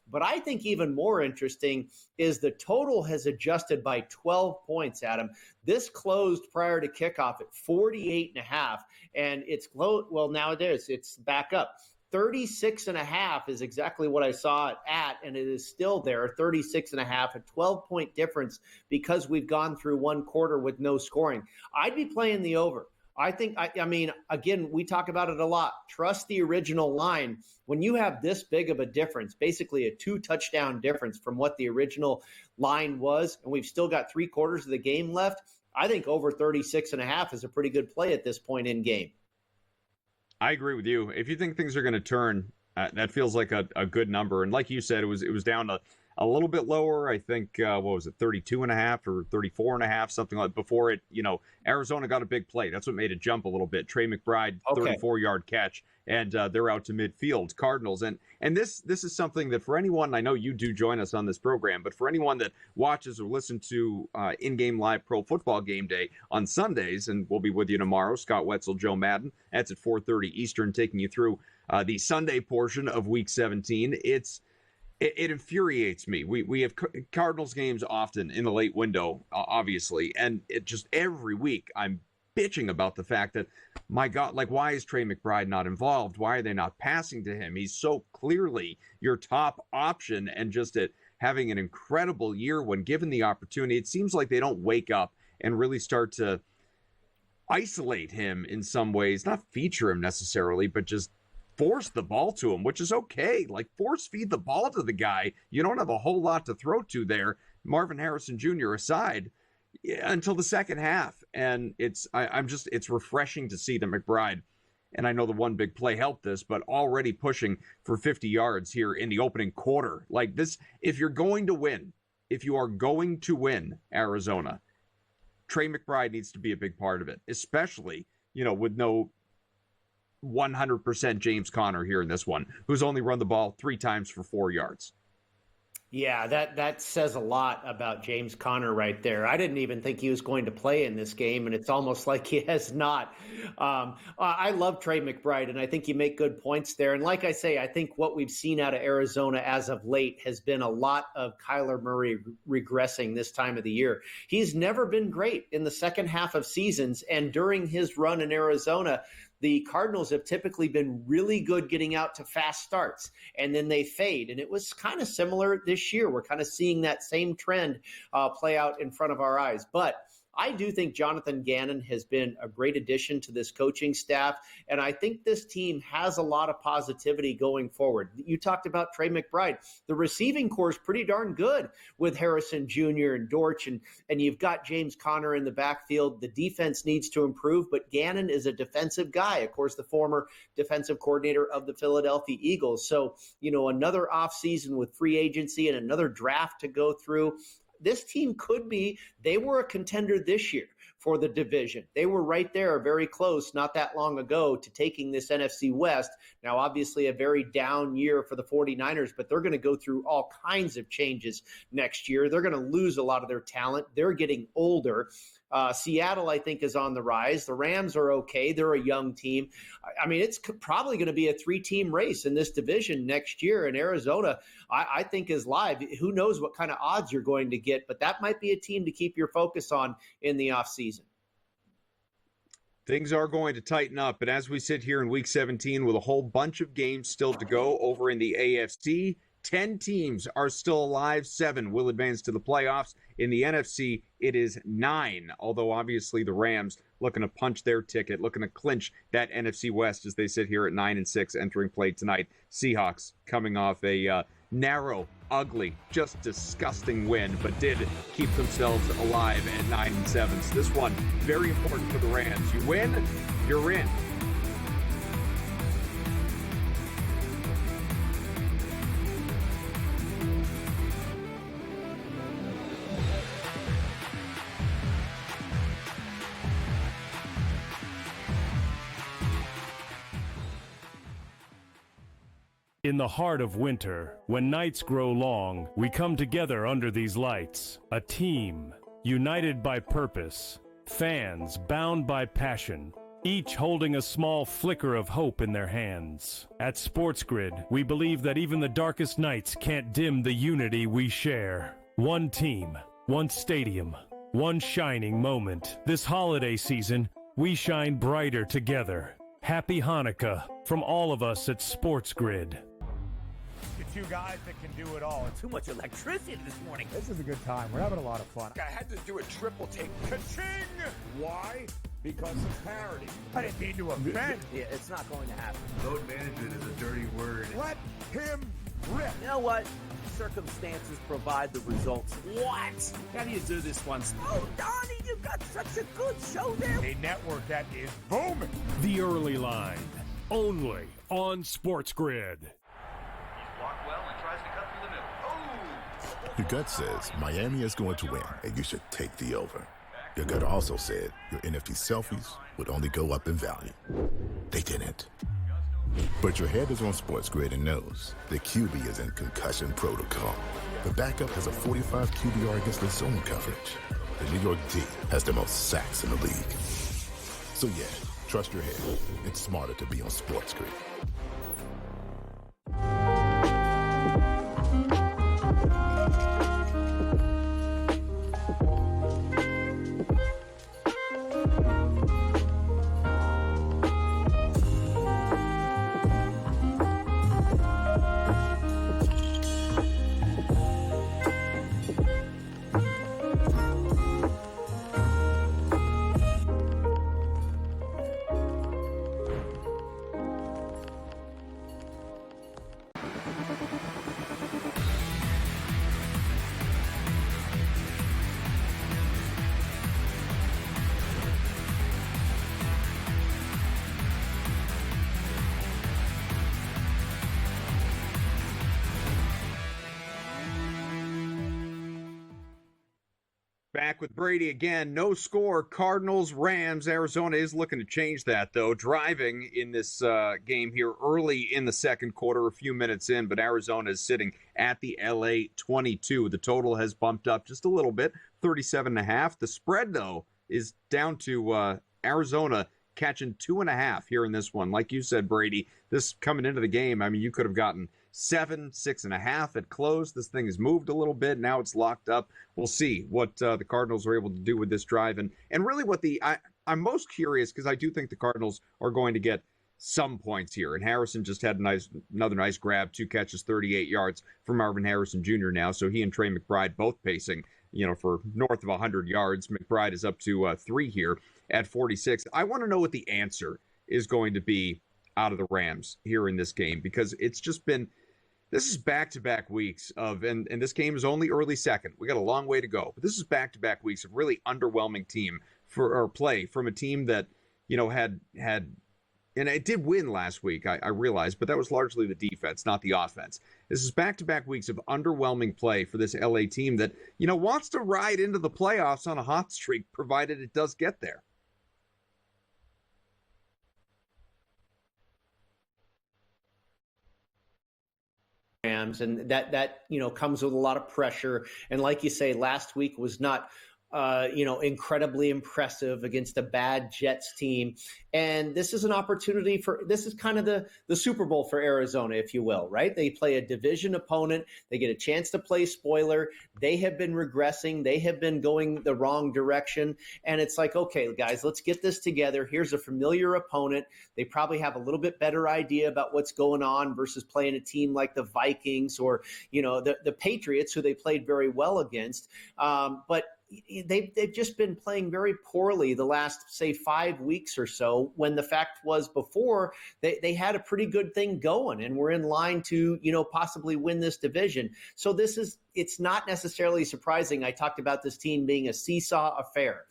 But I think even more interesting is the total has adjusted by 12 points, Adam. This closed prior to kickoff at 48.5, and it's closed. Well, now it is. It's back up. 36.5 is exactly what I saw it at, and it is still there. 36.5, a 12-point difference because we've gone through one quarter with no scoring. I'd be playing the over. I think, I mean, again, we talk about it a lot. Trust the original line. When you have this big of a difference, basically a 2-touchdown difference from what the original line was, and we've still got 3 quarters of the game left, I think over 36.5 is a pretty good play at this point in game. I agree with you. If you think things are going to turn, that feels like a good number. And like you said, it was down to a little bit lower. I think, what was it, 32.5 or 34.5, something like before it, Arizona got a big play. That's what made it jump a little bit. Trey McBride, 34-yard catch, and they're out to midfield. Cardinals. And this is something that for anyone, I know you do join us on this program, but for anyone that watches or listens to In-Game Live Pro Football Game Day on Sundays, and we'll be with you tomorrow, Scott Wetzel, Joe Madden, that's at 4:30 Eastern, taking you through the Sunday portion of Week 17. It infuriates me. We have Cardinals games often in the late window, obviously, and it just every week I'm bitching about the fact that, my God, like, why is Trey McBride not involved? Why are they not passing to him? He's so clearly your top option, and just having an incredible year when given the opportunity. It seems like they don't wake up and really start to isolate him in some ways, not feature him necessarily, but just force the ball to him, which is okay. Like, force feed the ball to the guy. You don't have a whole lot to throw to there, Marvin Harrison Jr. aside, until the second half. And it's refreshing to see that McBride, and I know the one big play helped this, but already pushing for 50 yards here in the opening quarter. Like this, if you are going to win, Arizona, Trey McBride needs to be a big part of it, especially, with no 100% James Conner here in this one, who's only run the ball 3 times for 4 yards. Yeah, that says a lot about James Conner right there. I didn't even think he was going to play in this game, and it's almost like he has not. I love Trey McBride, and I think you make good points there. And like I say, I think what we've seen out of Arizona as of late has been a lot of Kyler Murray regressing this time of the year. He's never been great in the second half of seasons, and during his run in Arizona, the Cardinals have typically been really good getting out to fast starts, and then they fade. And it was kind of similar this year. We're kind of seeing that same trend play out in front of our eyes. But I do think Jonathan Gannon has been a great addition to this coaching staff, and I think this team has a lot of positivity going forward. You talked about Trey McBride. The receiving core is pretty darn good with Harrison Jr. and Dortch, and you've got James Conner in the backfield. The defense needs to improve, but Gannon is a defensive guy, of course, the former defensive coordinator of the Philadelphia Eagles. So, another offseason with free agency and another draft to go through. This team they were a contender this year for the division. They were right there, very close, not that long ago, to taking this NFC West. Now, obviously, a very down year for the 49ers, but they're going to go through all kinds of changes next year. They're going to lose a lot of their talent. They're getting older. Seattle, I think, is on the rise. The Rams are okay. They're a young team. I mean, it's probably going to be a 3-team race in this division next year. And Arizona, I think, is live. Who knows what kind of odds you're going to get, but that might be a team to keep your focus on in the offseason. Things are going to tighten up, but as we sit here in Week 17 with a whole bunch of games still to go over in the AFC, 10 teams are still alive. 7 will advance to the playoffs. In the NFC, it is 9, although obviously the Rams looking to punch their ticket, looking to clinch that NFC West as they sit here at 9-6 entering play tonight. Seahawks coming off a narrow, ugly, just disgusting win, but did keep themselves alive at 9-7. So this one, very important for the Rams. You win, you're in. In the heart of winter, when nights grow long, we come together under these lights. A team, united by purpose. Fans bound by passion. Each holding a small flicker of hope in their hands. At SportsGrid, we believe that even the darkest nights can't dim the unity we share. One team, one stadium, one shining moment. This holiday season, we shine brighter together. Happy Hanukkah from all of us at SportsGrid. The two guys that can do it all. Too much electricity this morning. This is a good time. We're having a lot of fun. I had to do a triple take. Ka-ching! Why? Because of parity. I didn't mean to offend. Yeah, it's not going to happen. Load management is a dirty word. Let him rip. You know what? Circumstances provide the results. What? How do you do this one? Oh, Donnie, you've got such a good show there. A network that is booming. The Early Line, only on SportsGrid. Blocked well and tries to cut through the middle. Oh! Your gut says Miami is going to win, and you should take the over. Your gut also said your NFT selfies would only go up in value. They didn't. But your head is on SportsGrid and knows the QB is in concussion protocol. The backup has a 45 QBR against the zone coverage. The New York D has the most sacks in the league. So yeah, trust your head. It's smarter to be on SportsGrid. Back with Brady again. No score. Cardinals, Rams. Arizona is looking to change that, though. Driving in this game here early in the second quarter, a few minutes in, but Arizona is sitting at the LA 22. The total has bumped up just a little bit, 37.5. The spread, though, is down to Arizona catching 2.5 here in this one. Like you said, Brady, this coming into the game, I mean, you could have gotten 7, 6.5 at close. This thing has moved a little bit. Now it's locked up. We'll see what the Cardinals are able to do with this drive. And really what I'm most curious, because I do think the Cardinals are going to get some points here. And Harrison just had another nice grab, 2 catches, 38 yards from Marvin Harrison Jr. now. So he and Trey McBride both pacing, for north of 100 yards. McBride is up to 3 here at 46. I want to know what the answer is going to be out of the Rams here in this game, because it's just been, this is back-to-back weeks of, and this game is only early second. We got a long way to go. But this is back-to-back weeks of really underwhelming play from a team that, had, and it did win last week, I realized, but that was largely the defense, not the offense. This is back-to-back weeks of underwhelming play for this LA team that, wants to ride into the playoffs on a hot streak, provided it does get there. And that comes with a lot of pressure. And like you say, last week was not incredibly impressive against a bad Jets team. And this is an opportunity this is kind of the Super Bowl for Arizona, if you will, right? They play a division opponent. They get a chance to play spoiler. They have been regressing. They have been going the wrong direction. And it's like, okay, guys, let's get this together. Here's a familiar opponent. They probably have a little bit better idea about what's going on versus playing a team like the Vikings or, the Patriots, who they played very well against. But they've just been playing very poorly the last, say, 5 weeks or so, when the fact was before they had a pretty good thing going and were in line to, possibly win this division. So it's not necessarily surprising. I talked about this team being a seesaw affair.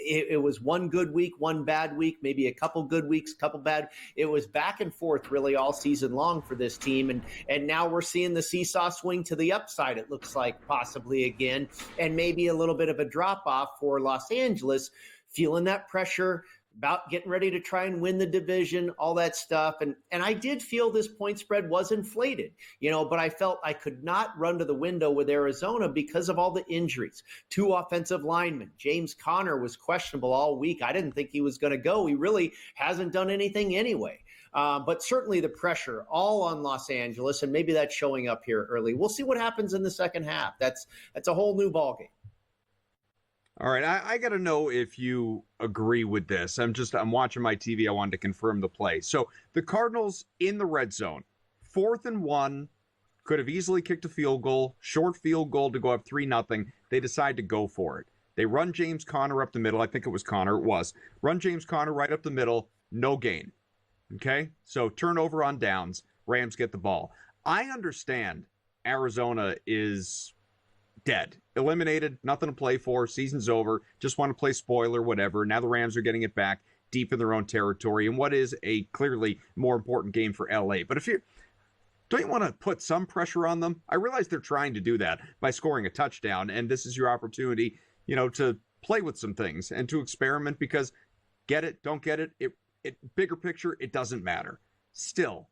It was one good week, one bad week, maybe a couple good weeks, couple bad. It was back and forth really all season long for this team. And now we're seeing the seesaw swing to the upside, it looks like, possibly again, and maybe a little bit of a drop off for Los Angeles, feeling that pressure, about getting ready to try and win the division, all that stuff. And I did feel this point spread was inflated, but I felt I could not run to the window with Arizona because of all the injuries. 2 offensive linemen. James Conner was questionable all week. I didn't think he was going to go. He really hasn't done anything anyway. But certainly the pressure all on Los Angeles, and maybe that's showing up here early. We'll see what happens in the second half. That's a whole new ballgame. All right, I got to know if you agree with this. I'm watching my TV. I wanted to confirm the play. So the Cardinals in the red zone, 4th and 1, could have easily kicked a field goal, short field goal to go up 3-0. They decide to go for it. They run James Conner up the middle. I think it was Conner. It was. Run James Conner right up the middle, no gain. Okay, so turnover on downs. Rams get the ball. I understand Arizona is dead, eliminated, nothing to play for, season's over, just want to play spoiler, whatever. Now the Rams are getting it back deep in their own territory in what is a clearly more important game for LA. But don't you want to put some pressure on them? I realize they're trying to do that by scoring a touchdown, and this is your opportunity, to play with some things and to experiment, because get it, don't get it, bigger picture, it doesn't matter. Still,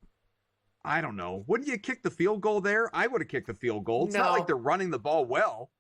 I don't know. Wouldn't you kick the field goal there? I would have kicked the field goal. It's not like they're running the ball well.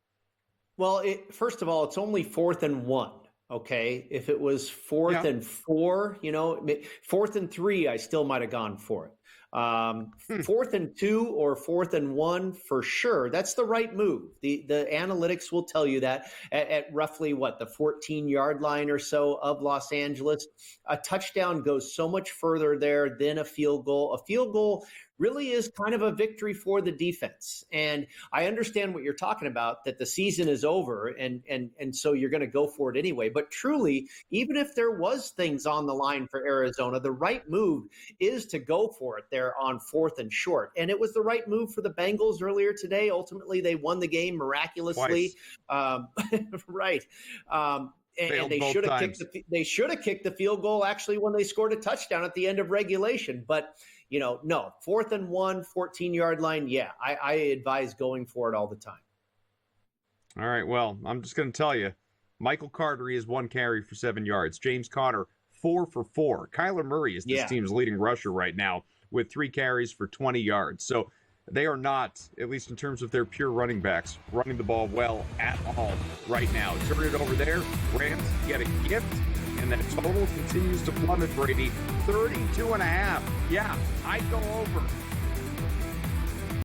Well, first of all, it's only 4th and 1. Okay. If it was 4th and 4, 4th and 3, I still might have gone for it. 4th and 2 or 4th and 1 for sure. That's the right move. The analytics will tell you that at roughly the 14-yard line or so of Los Angeles. A touchdown goes so much further there than a field goal. A field goal really is kind of a victory for the defense. And I understand what you're talking about, that the season is over and so you're going to go for it anyway. But truly, even if there was things on the line for Arizona, the right move is to go for it there on 4th and short. And it was the right move for the Bengals earlier today. Ultimately, they won the game miraculously. Right. And they should have kicked the field goal actually when they scored a touchdown at the end of regulation. But no, 4th and 1, 14-yard line. Yeah, I advise going for it all the time. All right. Well, I'm just going to tell you, Michael Carter is 1 carry for 7 yards. James Conner, 4 for 4. Kyler Murray is this team's leading rusher right now with 3 carries for 20 yards. So they are not, at least in terms of their pure running backs, running the ball well at all right now. Turn it over there. Rams get a gift. And that total continues to plummet, Brady. 32.5. Yeah, I'd go over.